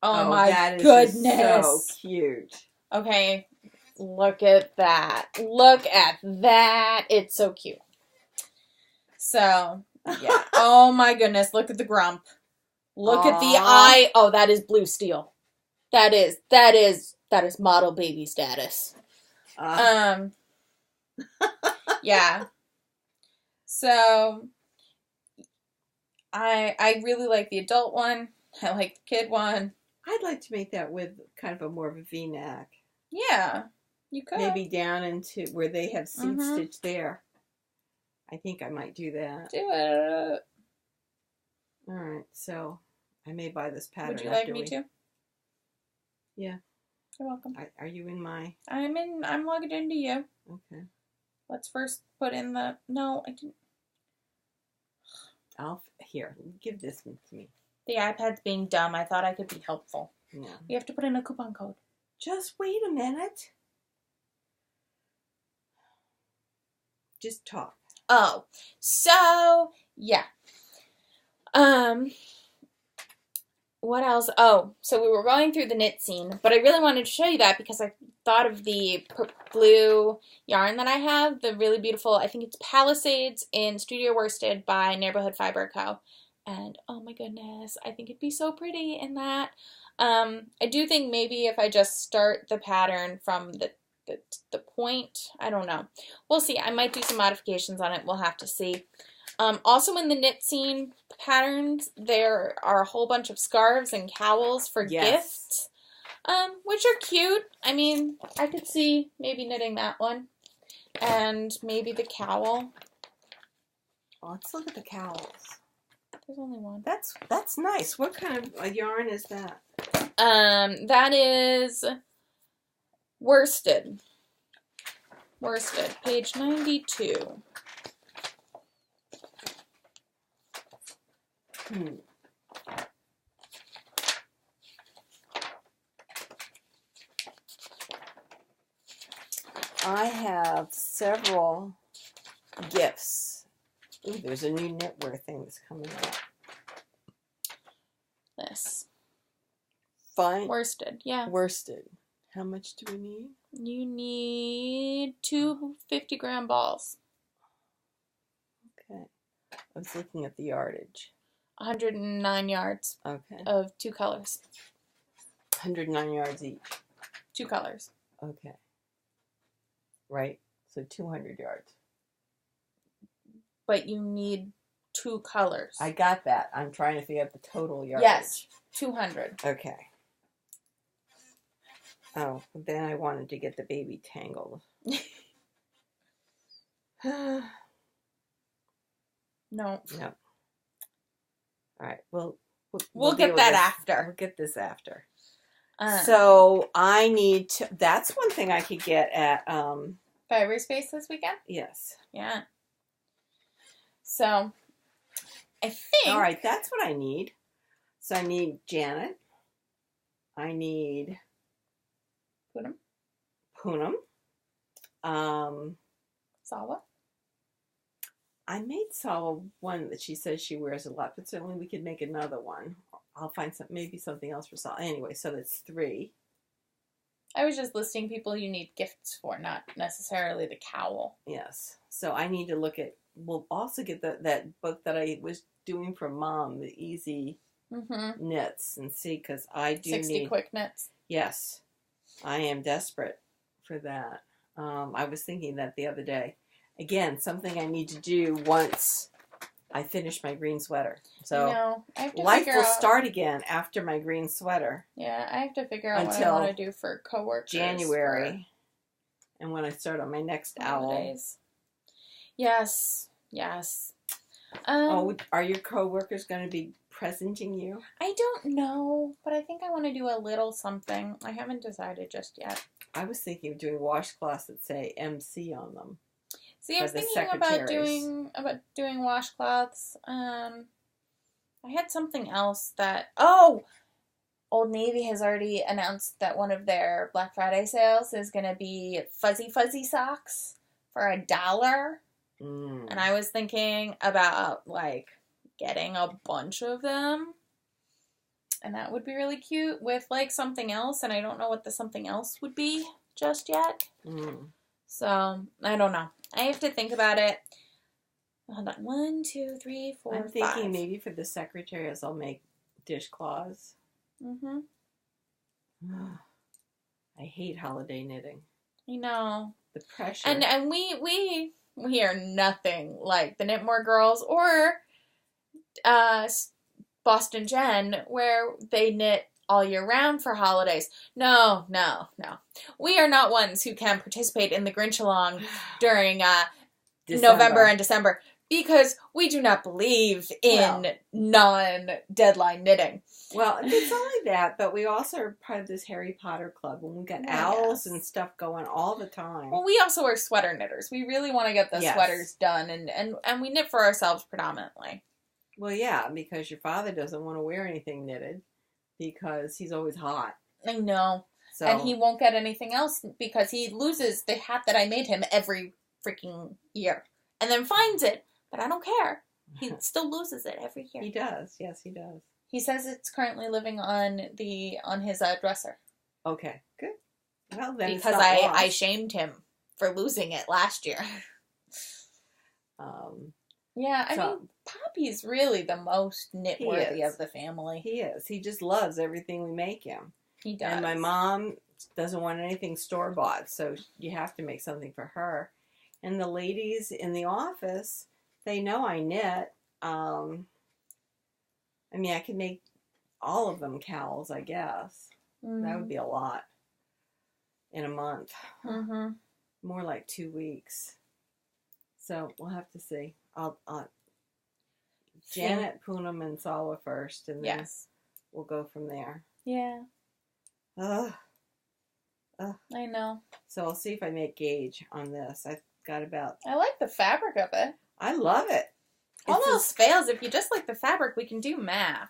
Oh my that is goodness. So cute. Okay, look at that. Look at that. It's so cute. So, yeah. Oh my goodness, look at the grump. Look at the eye. Oh, that is blue steel. That is model baby status. Yeah. So, I really like the adult one. I like the kid one. I'd like to make that with kind of a more of a V-neck. Yeah, you could. Maybe down into where they have seat stitch there. I think I might do that. Do it. All right, so I may buy this pattern. Would you like me to? Yeah. You're welcome. Are you in my... I'm logged into you. Okay. Let's first put in the... No, I didn't... Here, give this one to me. The iPad's being dumb. I thought I could be helpful. No. You have to put in a coupon code. Just wait a minute. Just talk. Oh, so, yeah. What else? Oh, so we were going through the knit scene, but I really wanted to show you that because I thought of the blue yarn that I have, the really beautiful, I think it's Palisades in Studio Worsted by Neighborhood Fiber Co. And oh my goodness, I think it'd be so pretty in that. I do think maybe if I just start the pattern from the point, I don't know. We'll see. I might do some modifications on it. We'll have to see. Also in the knit scene patterns, there are a whole bunch of scarves and cowls for gifts, which are cute. I mean, I could see maybe knitting that one. And maybe the cowl. Let's look at the cowls. There's only one. That's nice. What kind of a yarn is that? That is worsted. Worsted, page 92. I have several gifts. Ooh, there's a new knitwear thing that's coming up. This. Fine. Worsted, yeah. Worsted. How much do we need? You need 2 50-gram balls. Okay. I was looking at the yardage. 109 yards. Okay. Of 2 colors. 109 yards each. 2 colors. Okay. Right? So 200 yards. But you need 2 colors. I got that. I'm trying to figure out the total yardage. Yes. 200. Okay. Oh, then I wanted to get the baby tangled. No. No. All right. We'll get that after. We'll get this after. So I need to. That's one thing I could get at Fiber Space this weekend. Yes. Yeah. So I think. All right, that's what I need. So I need Janet. I need Poonam. Sawa. I made Sawa one that she says she wears a lot, but certainly we could make another one. I'll find maybe something else for Sawa. Anyway, so that's 3. I was just listing people you need gifts for, not necessarily the cowl. Yes. So I need to look at. We'll also get that book that I was doing for Mom, the Easy Knits, and see, because I do 60 need quick knits. Yes, I am desperate for that. I was thinking that the other day. Again, something I need to do once I finish my green sweater. So life will start again after my green sweater. Yeah, I have to figure out what I want to do for coworkers. January. And when I start on my next owl. Yes. Are your coworkers going to be presenting you? I don't know, but I think I want to do a little something. I haven't decided just yet. I was thinking of doing washcloths that say MC on them. See, I was thinking about doing washcloths. I had something else that Old Navy has already announced that one of their Black Friday sales is going to be fuzzy socks for $1. And I was thinking about like getting a bunch of them, and that would be really cute with like something else, and I don't know what the something else would be just yet. So I don't know. I have to think about it. Hold on. 1, 2, 3, 4, 5. I'm thinking maybe for the secretaries I'll make dishcloths. I hate holiday knitting. I know. The pressure. And we are nothing like the Knitmore girls or Boston Jen, where they knit all year round for holidays. No. We are not ones who can participate in the Grinch-along during November and December, because we do not believe in non-deadline knitting. Well, it's only that, but we also are part of this Harry Potter club, and we've got owls and stuff going all the time. Well, we also are sweater knitters. We really want to get the sweaters done, and we knit for ourselves predominantly. Well, yeah, because your father doesn't want to wear anything knitted because he's always hot. I know. So. And he won't get anything else because he loses the hat that I made him every freaking year and then finds it. But I don't care. He still loses it every year. He does. Yes, he does. He says it's currently living on his dresser. Okay, good. Well, then because I shamed him for losing it last year. Yeah, I mean, Poppy's really the most knit-worthy of the family. He is. He just loves everything we make him. He does. And my mom doesn't want anything store-bought, so you have to make something for her. And the ladies in the office, they know I knit. I mean, I could make all of them cowls, I guess. That would be a lot in a month. More like 2 weeks. So we'll have to see. I'll Janet, Poonam, and Sawa first, and then we'll go from there. Yeah. I know. So I'll see if I make gauge on this. I've got about... I like the fabric of it. I love it. All else fails. If you just like the fabric, we can do math.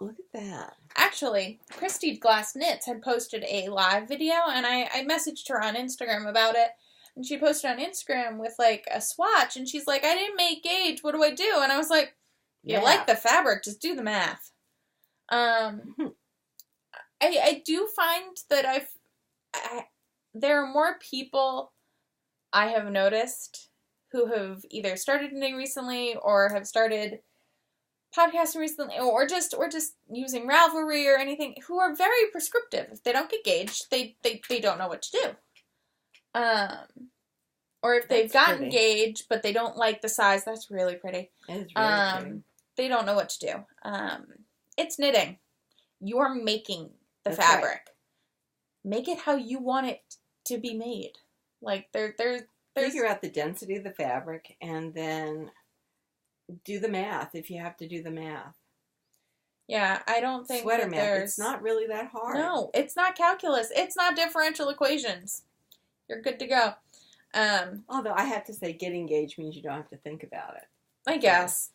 Look at that. Actually, Christy Glass Knits had posted a live video, and I messaged her on Instagram about it. And she posted on Instagram with, like, a swatch. And she's like, I didn't make gauge. What do I do? And I was like, you like the fabric. Just do the math. I do find that there are more people I have noticed who have either started knitting recently or have started podcasting recently or just using Ravelry or anything who are very prescriptive. If they don't get gauged, they don't know what to do. Or if they've gotten gauge, but they don't like the size, that's really pretty. It is really pretty. They don't know what to do. It's knitting. You're making the fabric. Right. make it how you want it to be made. Like, there's figure out the density of the fabric and then do the math if you have to do the math. Yeah, I don't think sweater that math. It's not really that hard. No, it's not calculus. It's not differential equations. You're good to go. Although I have to say, getting gauge means you don't have to think about it. I guess.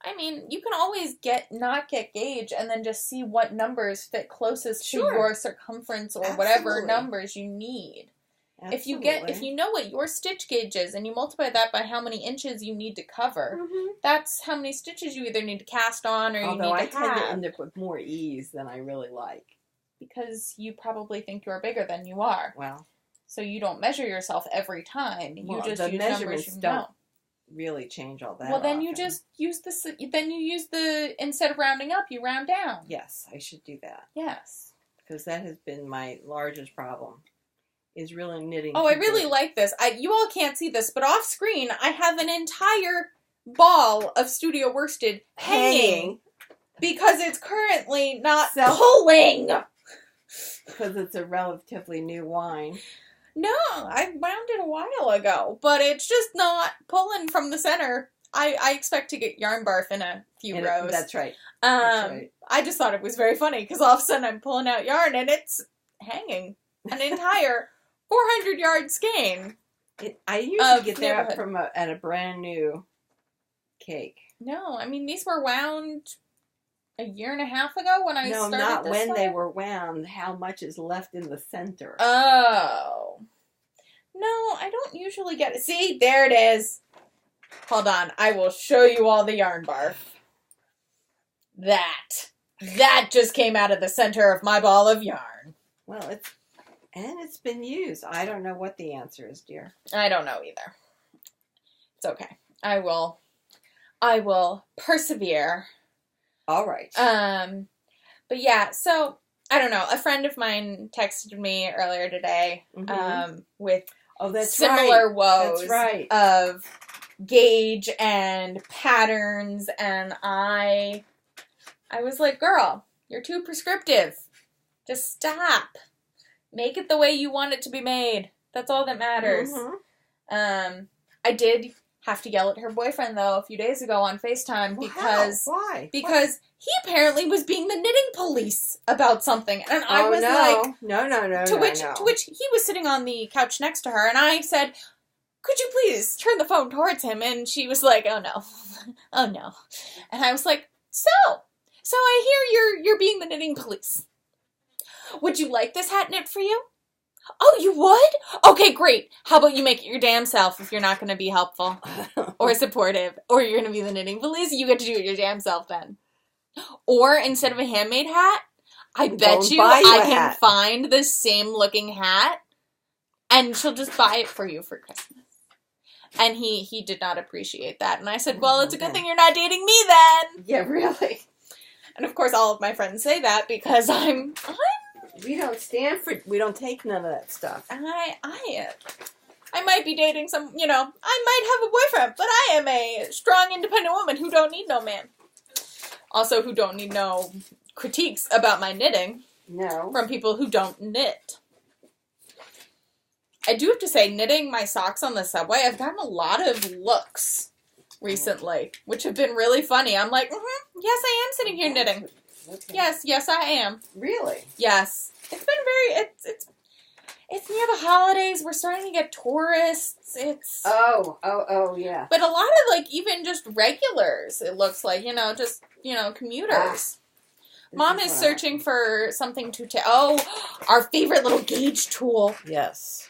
I mean, you can always not get gauge and then just see what numbers fit closest to your circumference or whatever numbers you need. Absolutely. If you know what your stitch gauge is and you multiply that by how many inches you need to cover, that's how many stitches you either need to cast on or you need to have. Although I tend to end up with more ease than I really like. Because you probably think you're bigger than you are. Well. So you don't measure yourself every time. You just the use measurements numbers you don't know. Really change all that. Well, then often. you just use instead of rounding up, you round down. Yes, I should do that. Yes. Because that has been my largest problem, is really knitting. Oh, I really like this. You all can't see this, but off screen, I have an entire ball of Studio Worsted hanging because it's currently not pulling. Because it's a relatively new wine. No, I wound it a while ago, but it's just not pulling from the center. I expect to get yarn barf in a few rows. That's right. I just thought it was very funny because all of a sudden I'm pulling out yarn and it's hanging an entire 400-yard skein. I usually get that at a brand new cake. No, I mean these were wound a year and a half ago when I started. No, not when they were wound. How much is left in the center? Oh. No, I don't usually get it. See, there it is. Hold on. I will show you all the yarn barf. That just came out of the center of my ball of yarn. Well, it's been used. I don't know what the answer is, dear. I don't know either. It's okay. I will persevere. All right. But yeah, so I don't know. A friend of mine texted me earlier today, with similar woes of gauge and patterns, and I was like, girl, you're too prescriptive. Just stop. Make it the way you want it to be made. That's all that matters. I did have to yell at her boyfriend, though, a few days ago on FaceTime because... Why? Because he apparently was being the knitting police about something. And I was like... No. To which he was sitting on the couch next to her, and I said, could you please turn the phone towards him? And she was like, oh no. Oh no. And I was like, so I hear you're being the knitting police. Would you like this hat knit for you? Oh, you would? Okay, great. How about you make it your damn self if you're not going to be helpful or supportive or you're going to be the knitting police? You get to do it your damn self then. Or instead of a handmade hat, I bet you I can find the same looking hat and she'll just buy it for you for Christmas. And he did not appreciate that. And I said, well, it's a good thing you're not dating me then. Yeah, really. And of course all of my friends say that because we don't take none of that stuff. I might be dating I might have a boyfriend, but I am a strong, independent woman who don't need no man. Also, who don't need no critiques about my knitting. No. From people who don't knit. I do have to say, knitting my socks on the subway, I've gotten a lot of looks recently, which have been really funny. I'm like, yes, I am sitting here knitting. Okay. Yes, I am. Really? Yes. It's been it's near the holidays. We're starting to get tourists. It's... Oh, yeah. But a lot of, even just regulars, it looks like, commuters. Mom is searching for something to our favorite little gauge tool. Yes.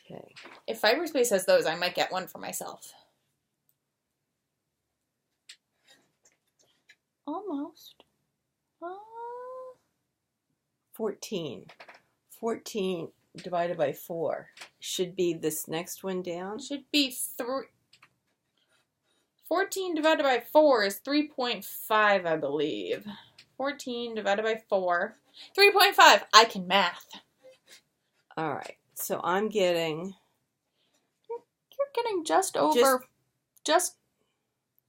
Okay. If Fiberspace has those, I might get one for myself. Almost. 14 divided by 4 should be this next one down. Should be 14 divided by 4 is 3.5, I believe. 14 divided by 4. 3.5. I can math. All right. So I'm getting... You're getting just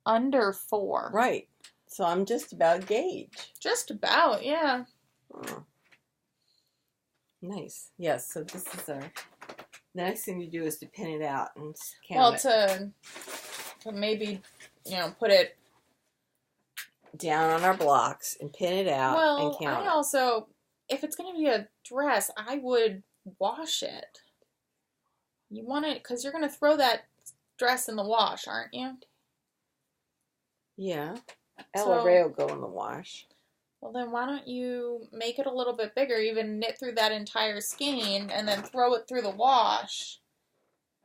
under 4. Right. So I'm just about gauge. Just about, yeah. Nice. Yes, so this is our... The next thing to do is to pin it out and Well, count it. to maybe, put it down on our blocks and pin it out and count it. Also, if it's going to be a dress, I would wash it. You want it, because you're going to throw that dress in the wash, aren't you? Yeah. Ella Ray will go in the wash. Well, then why don't you make it a little bit bigger, even knit through that entire skein, and then throw it through the wash,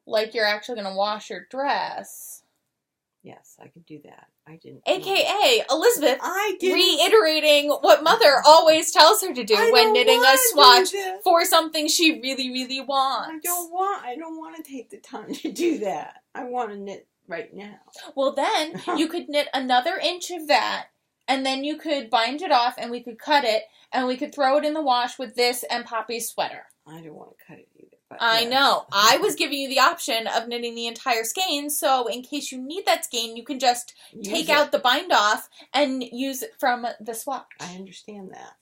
like you're actually going to wash your dress. Yes, I could do that. I didn't. AKA Elizabeth reiterating what Mother always tells her to do when knitting a swatch for something she really, really wants. I don't want to take the time to do that. I want to knit right now. Well, then you could knit another inch of that, and then you could bind it off, and we could cut it, and we could throw it in the wash with this and Poppy's sweater. I don't want to cut it either. I know. I was giving you the option of knitting the entire skein, so in case you need that skein, you can just take out the bind off and use it from the swatch. I understand that.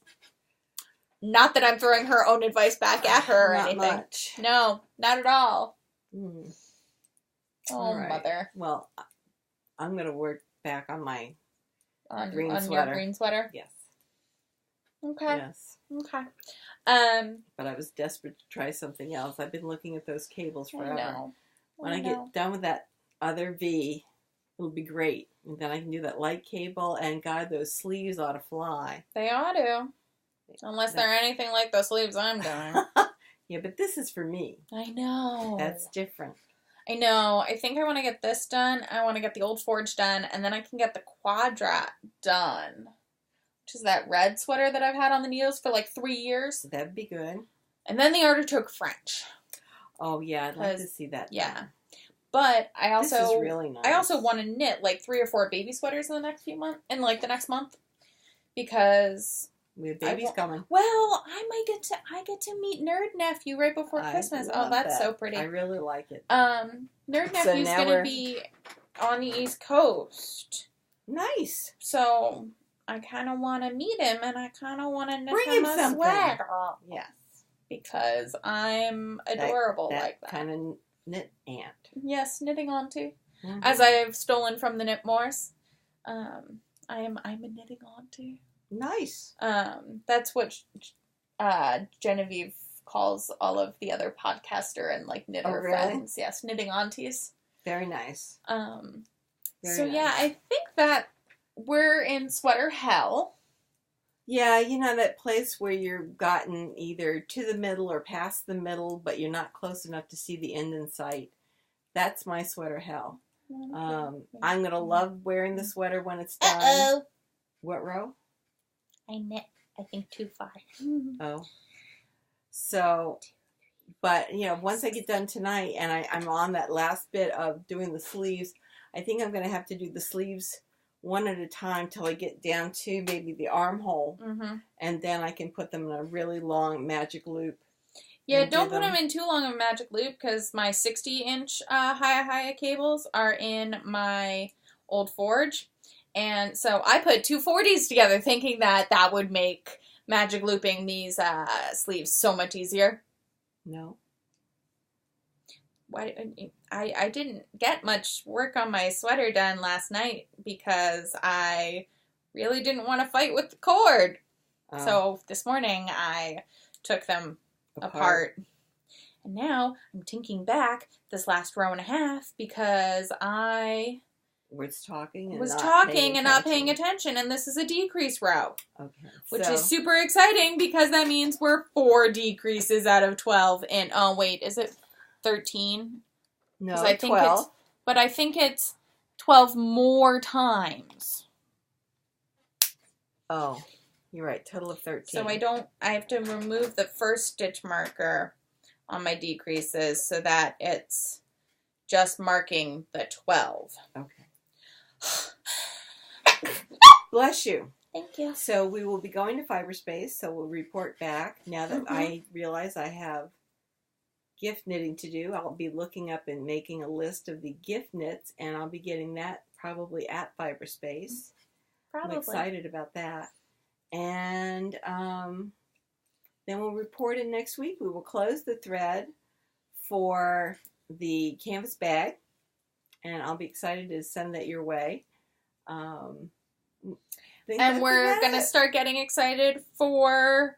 Not that I'm throwing her own advice back at her or anything. Much. No, not at all. Mm. Oh, right. Mother. Well, I'm going to work back on my green sweater. Your green sweater? Yes. Okay. Yes. Okay. But I was desperate to try something else. I've been looking at those cables forever. I know. When I get done with that other V, it'll be great. And then I can do that light cable, and God, those sleeves ought to fly. They ought to. Unless they're anything like the sleeves I'm doing. Yeah, but this is for me. I know. That's different. I know. I think I want to get this done. I want to get the Old Forge done, and then I can get the Quadrat done. Which is that red sweater that I've had on the needles for like 3 years. That'd be good. And then the Artichoke French. Oh, yeah. I'd like to see that. Yeah. Done. But I also... This is really nice. I also want to knit like 3 or 4 baby sweaters in the next few months. In like the next month. Because... We have babies coming. Well, I get to meet Nerd Nephew right before Christmas. Oh, that's so pretty. I really like it. Nerd Nephew's gonna be on the East Coast. Nice. So... I kind of want to meet him, and I kind of want to knit him a sweater. Yes. Because I'm adorable like that. Kind of knit aunt. Yes, knitting auntie. Mm-hmm. As I have stolen from the Knitmores. I'm a knitting auntie. Nice. That's what Genevieve calls all of the other podcaster and like knitter friends. Yes, knitting aunties. Very nice. Very nice. Yeah, I think that we're in sweater hell. Yeah, you know that place where you've gotten either to the middle or past the middle, but you're not close enough to see the end in sight. That's my sweater hell. I'm going to love wearing the sweater when it's done. Uh-oh. What row? I knit, I think, too far. Oh. So, but, you know, once I get done tonight and I'm on that last bit of doing the sleeves, I think I'm going to have to do the sleeves one at a time till I get down to maybe the armhole. Mm-hmm. And then I can put them in a really long magic loop. Yeah, don't put them in too long of a magic loop because my 60-inch Haya cables are in my Old Forge. And so I put 240s together thinking that would make magic looping these sleeves so much easier. No. Why? I didn't get much work on my sweater done last night because I really didn't want to fight with the cord. Oh. So this morning I took them apart. And now I'm tinking back this last row and a half because I was talking and not paying attention. And this is a decrease row. Okay. Which is super exciting because that means we're 4 decreases out of 12 in, oh wait, is it 13? No, I think 12. But I think it's 12 more times. Oh, you're right. Total of 13. So I have to remove the first stitch marker on my decreases so that it's just marking the 12. Okay. Bless you. Thank you. So we will be going to Fiberspace, so we'll report back. Now that I realize I have gift knitting to do, I'll be looking up and making a list of the gift knits, and I'll be getting that probably at Fiberspace. Probably. I'm excited about that. And then then we'll report in next week. We will close the thread for the canvas bag, and I'll be excited to send that your way. And we're going to start getting excited for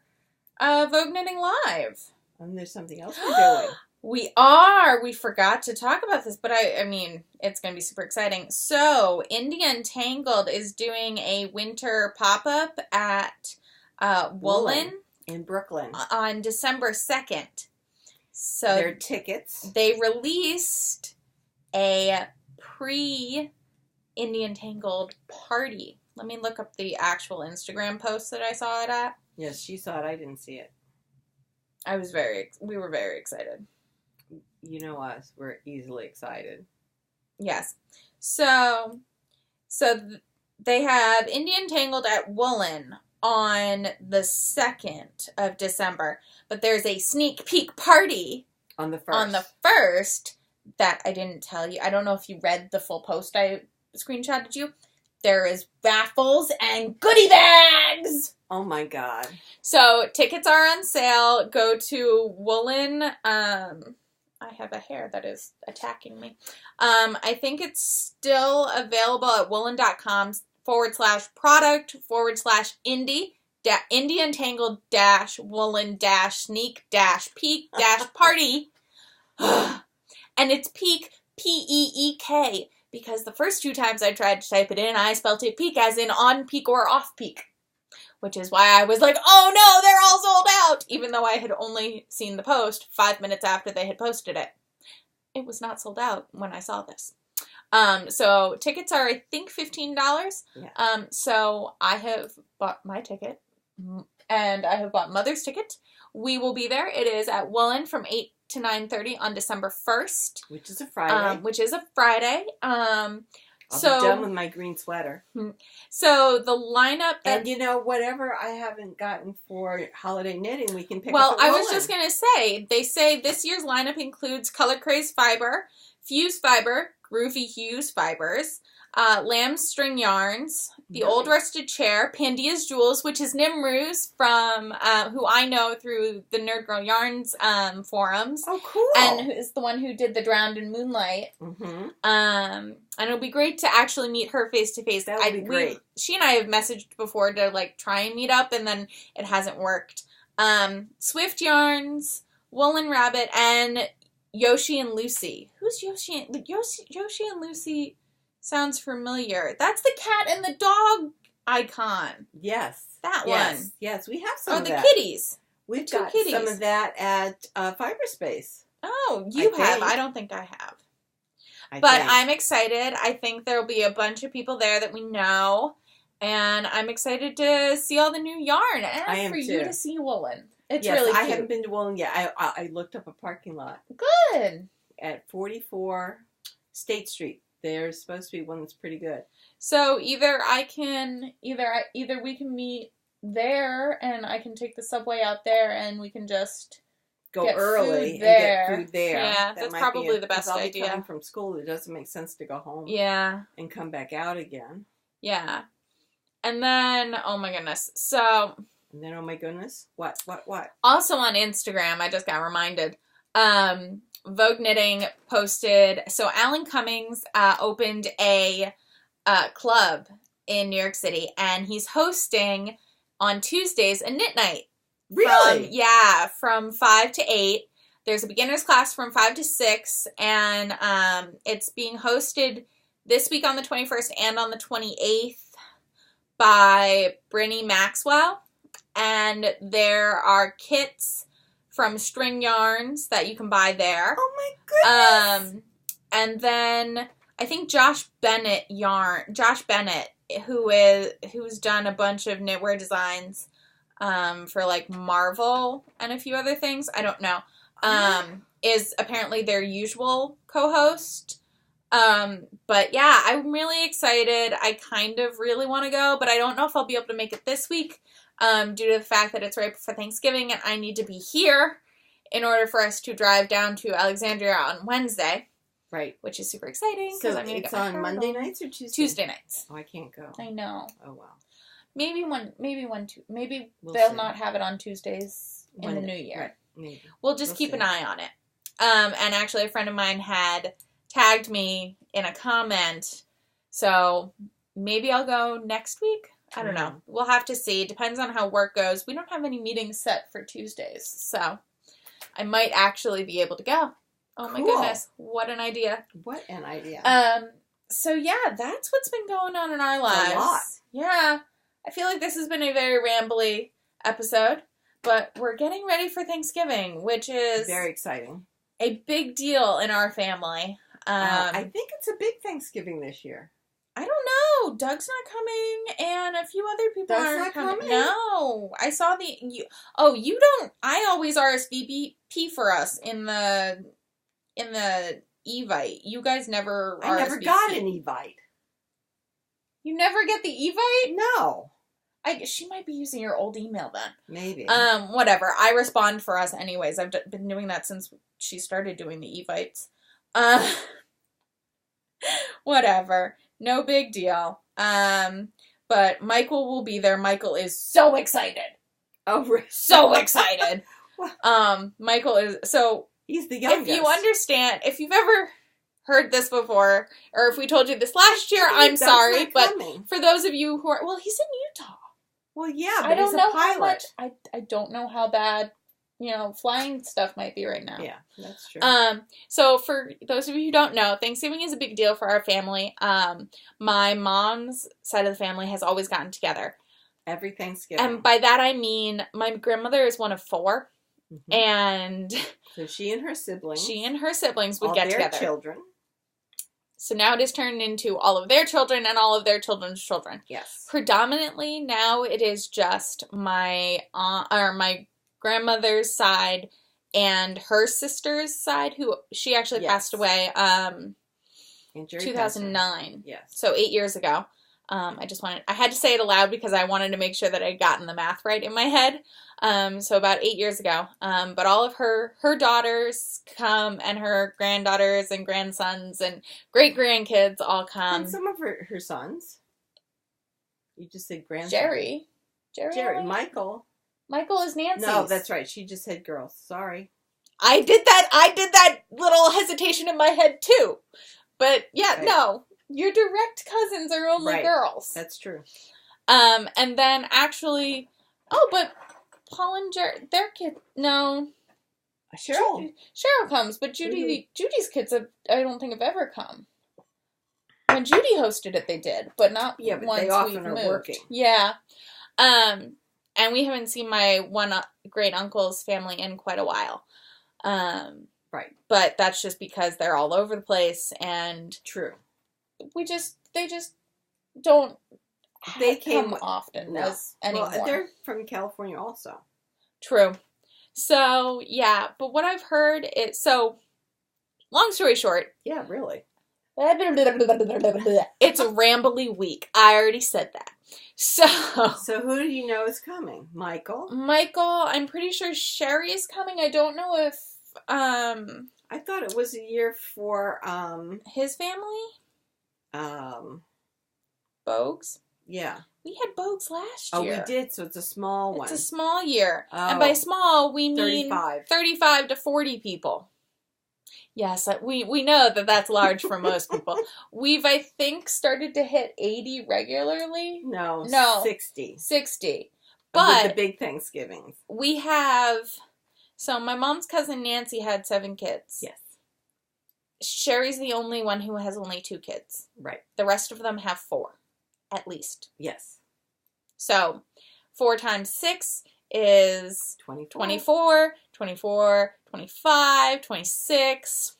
Vogue Knitting Live. And there's something else we're doing. We are. We forgot to talk about this, but I mean, it's going to be super exciting. So, India Entangled is doing a winter pop-up at Woolen in Brooklyn on December 2nd. So, their tickets. They released a pre-India Entangled party. Let me look up the actual Instagram post that I saw it at. Yes, she saw it. I didn't see it. We were very excited. You know us. We're easily excited. Yes. So they have India Entangled at Woolen on the 2nd of December, but there's a sneak peek party on the 1st. On the 1st that I didn't tell you. I don't know if you read the full post I screenshotted you. There is raffles and goodie bags. Oh my God. So tickets are on sale. Go to Woolen. I have a hair that is attacking me. I think it's still available at woolen.com/product/indie Entangled -woolen -sneak -peek -party. And it's peek, P-E-E-K, because the first 2 times I tried to type it in, I spelled it peak as in on peak or off peak. Which is why I was like, oh no, they're all sold out! Even though I had only seen the post 5 minutes after they had posted it. It was not sold out when I saw this. So tickets are, I think, $15. Yeah. So I have bought my ticket. And I have bought Mother's ticket. We will be there. It is at Woolen from 8 to 9:30 on December 1st. Which is a Friday. I'll be done with my green sweater. So the lineup... And whatever I haven't gotten for holiday knitting, we can pick up Well, at I Woolen. was just going to say, they say this year's lineup includes Color Craze Fiber, Fuse Fiber, Groovy Hues Fibers, Lamb String Yarns, The Old Rusted Chair, Pandia's Jewels, which is Nimruz from, who I know through the Nerd Girl Yarns forums. Oh, cool. And who is the one who did the Drowned in Moonlight. Mm-hmm. And it'll be great to actually meet her face to face. That would be great. She and I have messaged before to try and meet up, and then it hasn't worked. Swift Yarns, Woolen Rabbit, and Yoshi and Lucy. Who's Yoshi? Yoshi and Lucy sounds familiar. That's the cat and the dog icon. Yes. That one. Yes, we have some of that. Oh, the kitties. We've got some of that at Fiberspace. Oh, you have. I don't think I have. I'm excited. I think there'll be a bunch of people there that we know. And I'm excited to see all the new yarn. And I am for too. you to see Woolen. It's really cute. I haven't been to Woolen yet. I looked up a parking lot. Good. At 44 State Street. There's supposed to be one that's pretty good. So either we can meet there, and I can take the subway out there, and we can just go get early food there. And get food there. Yeah, that's probably the best idea. I'll be coming from school. It doesn't make sense to go home. Yeah. And come back out again. Yeah. And then, oh my goodness. So. And then, oh my goodness. What? Also on Instagram, I just got reminded. Vogue Knitting posted, so Alan Cummings opened a club in New York City, and he's hosting on Tuesdays a knit night. Really? From 5 to 8. There's a beginner's class from 5 to 6, and it's being hosted this week on the 21st and on the 28th by Brinny Maxwell, and there are kits from String Yarns that you can buy there. Oh my goodness! And then I think Josh Bennett, who's done a bunch of knitwear designs for Marvel and a few other things. I don't know. Is apparently their usual co-host. But yeah, I'm really excited. I kind of really want to go, but I don't know if I'll be able to make it this week. Due to the fact that it's right before Thanksgiving and I need to be here in order for us to drive down to Alexandria on Wednesday. Right. Which is super exciting. So it's on Monday nights or Tuesday? Tuesday nights. Oh, I can't go. I know. Oh, wow. Maybe they'll see. not have it on Tuesdays in the new year. Right, maybe. We'll just keep an eye on it. And actually, a friend of mine had tagged me in a comment, so maybe I'll go next week. I don't know. We'll have to see. Depends on how work goes. We don't have any meetings set for Tuesdays, so I might actually be able to go. Oh my goodness. What an idea. What an idea. So yeah, that's what's been going on in our lives. A lot. Yeah. I feel like this has been a very rambly episode, but we're getting ready for Thanksgiving, which is very exciting. A big deal in our family. I think it's a big Thanksgiving this year. I don't know. Doug's not coming, and a few other people aren't coming. No, I saw you don't. I always RSVP for us in the Evite. You guys never. I never got an Evite. You never get the Evite? No. She might be using your old email then. Maybe. Whatever. I respond for us anyways. I've been doing that since she started doing the Evites. Whatever. No big deal. But Michael will be there. Michael is so excited. Oh, really? So excited. Michael is, so he's the youngest. If you understand, if you've ever heard this before, or if we told you this last year, I'm sorry, but for those of you who are, well, he's in Utah. Well, yeah, but I don't he's a know pilot. How much, I don't know how bad, flying stuff might be right now. Yeah, that's true. So for those of you who don't know, Thanksgiving is a big deal for our family. My mom's side of the family has always gotten together. Every Thanksgiving. And by that I mean, my grandmother is one of 4. Mm-hmm. And so she and her siblings would get together. Children. So now it has turned into all of their children and all of their children's children. Yes. Predominantly now it is just my aunt, or my grandmother's side and her sister's side, who she actually passed away in 2009. Yes. So 8 years ago. I had to say it aloud because I wanted to make sure that I'd gotten the math right in my head. So about 8 years ago. But all of her daughters come, and her granddaughters and grandsons and great-grandkids all come. And some of her sons. You just said grandsons. Jerry. Michael. Michael is Nancy's. No, that's right. She just said girls. Sorry. I did that little hesitation in my head too. But yeah, right. No. Your direct cousins are only girls. That's true. And then actually, but Paul and Jerry, their kid, no. Cheryl comes, but Judy's kids I don't think have ever come. When Judy hosted it, they did, but not but once they often we've are moved. working. Yeah. And we haven't seen my one great uncle's family in quite a while. Right. But that's just because they're all over the place, and true. They just don't. They come often as anymore. Well, they're from California also. True. So yeah, but what I've heard is long story short. Yeah, really. It's a rambly week. I already said that. So who do you know is coming? Michael, I'm pretty sure Sherry is coming. I don't know if I thought it was a year for his family. Bogues? Yeah. We had Bogues last year. Oh, we did, so it's a small one. It's a small year. Oh, and by small, we mean 35 to 40 people. Yes, we know that that's large for most people. We've, I think, started to hit 80 regularly. No, 60. 60. But with the big Thanksgivings. We have, so my mom's cousin Nancy had 7 kids. Yes. Sherry's the only one who has only 2 kids. Right. The rest of them have 4, at least. Yes. So, 4 times 6 is 24, 25, 26.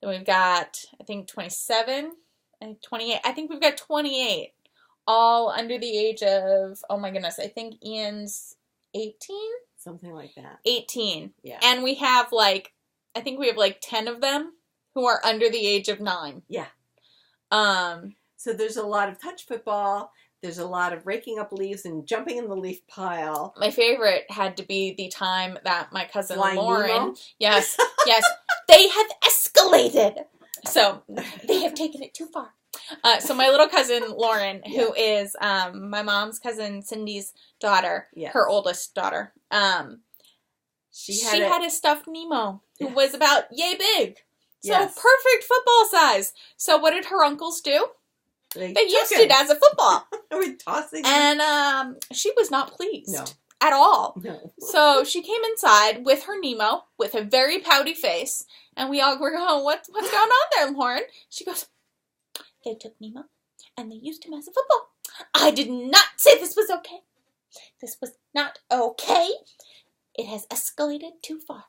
Then we've got, I think, 27 and 28. I think we've got 28. All under the age of, oh my goodness, I think Ian's 18? Something like that. 18. Yeah. And we have I think we have 10 of them who are under the age of 9. Yeah. So there's a lot of touch football. There's a lot of raking up leaves and jumping in the leaf pile. My favorite had to be the time that my cousin Flying Lauren. Nemo? Yes, they have escalated. So they have taken it too far. So my little cousin Lauren, who is my mom's cousin Cindy's daughter, her oldest daughter, She had a stuffed Nemo who was about yay big. So Yes. perfect football size. So what did her uncles do? They used it it as a football. We're tossing it. And she was not pleased. No. At all. No. So she came inside with her Nemo, with a very pouty face, and we all were going, what's going on there, Lauren? She goes, they took Nemo, and they used him as a football. I did not say this was okay. This was not okay. It has escalated too far.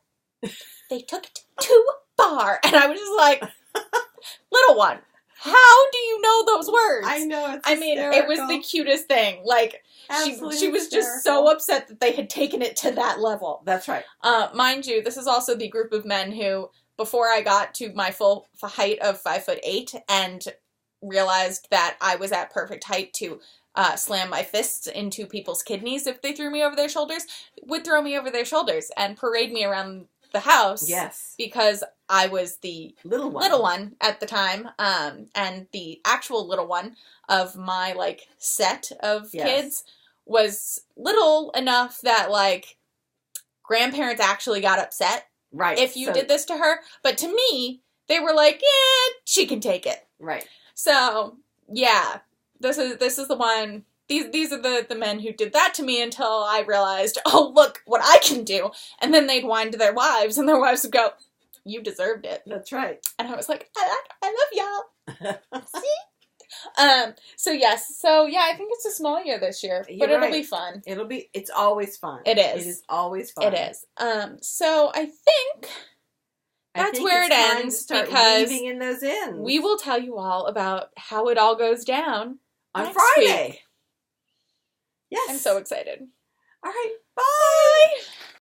They took it too far. And I was just like, little one, how do you know those words? I know, it's I mean, it was the cutest thing. Like, she was just so upset that they had taken it to that level. That's right. Mind you, this is also the group of men who, before I got to my full height of 5'8" and realized that I was at perfect height to slam my fists into people's kidneys if they threw me over their shoulders, would throw me over their shoulders and parade me around the house. Yes. Because I was the little one at the time, and the actual little one of my, like, set of kids was little enough that, like, grandparents actually got upset if you did this to her. But to me, they were like, yeah, she can take it. Right. So, yeah, this is the one. These are the men who did that to me until I realized, oh, look what I can do. And then they'd whine to their wives, and their wives would go, you deserved it. That's right. And I was like, I love y'all. See? So yes. So yeah, I think it's a small year this year, but it'll be fun. It's always fun. It is. It is always fun. It is. So I think that's where it ends, because weaving in those ends. We will tell you all about how it all goes down on next Friday. Week. Yes. I'm so excited. All right. Bye.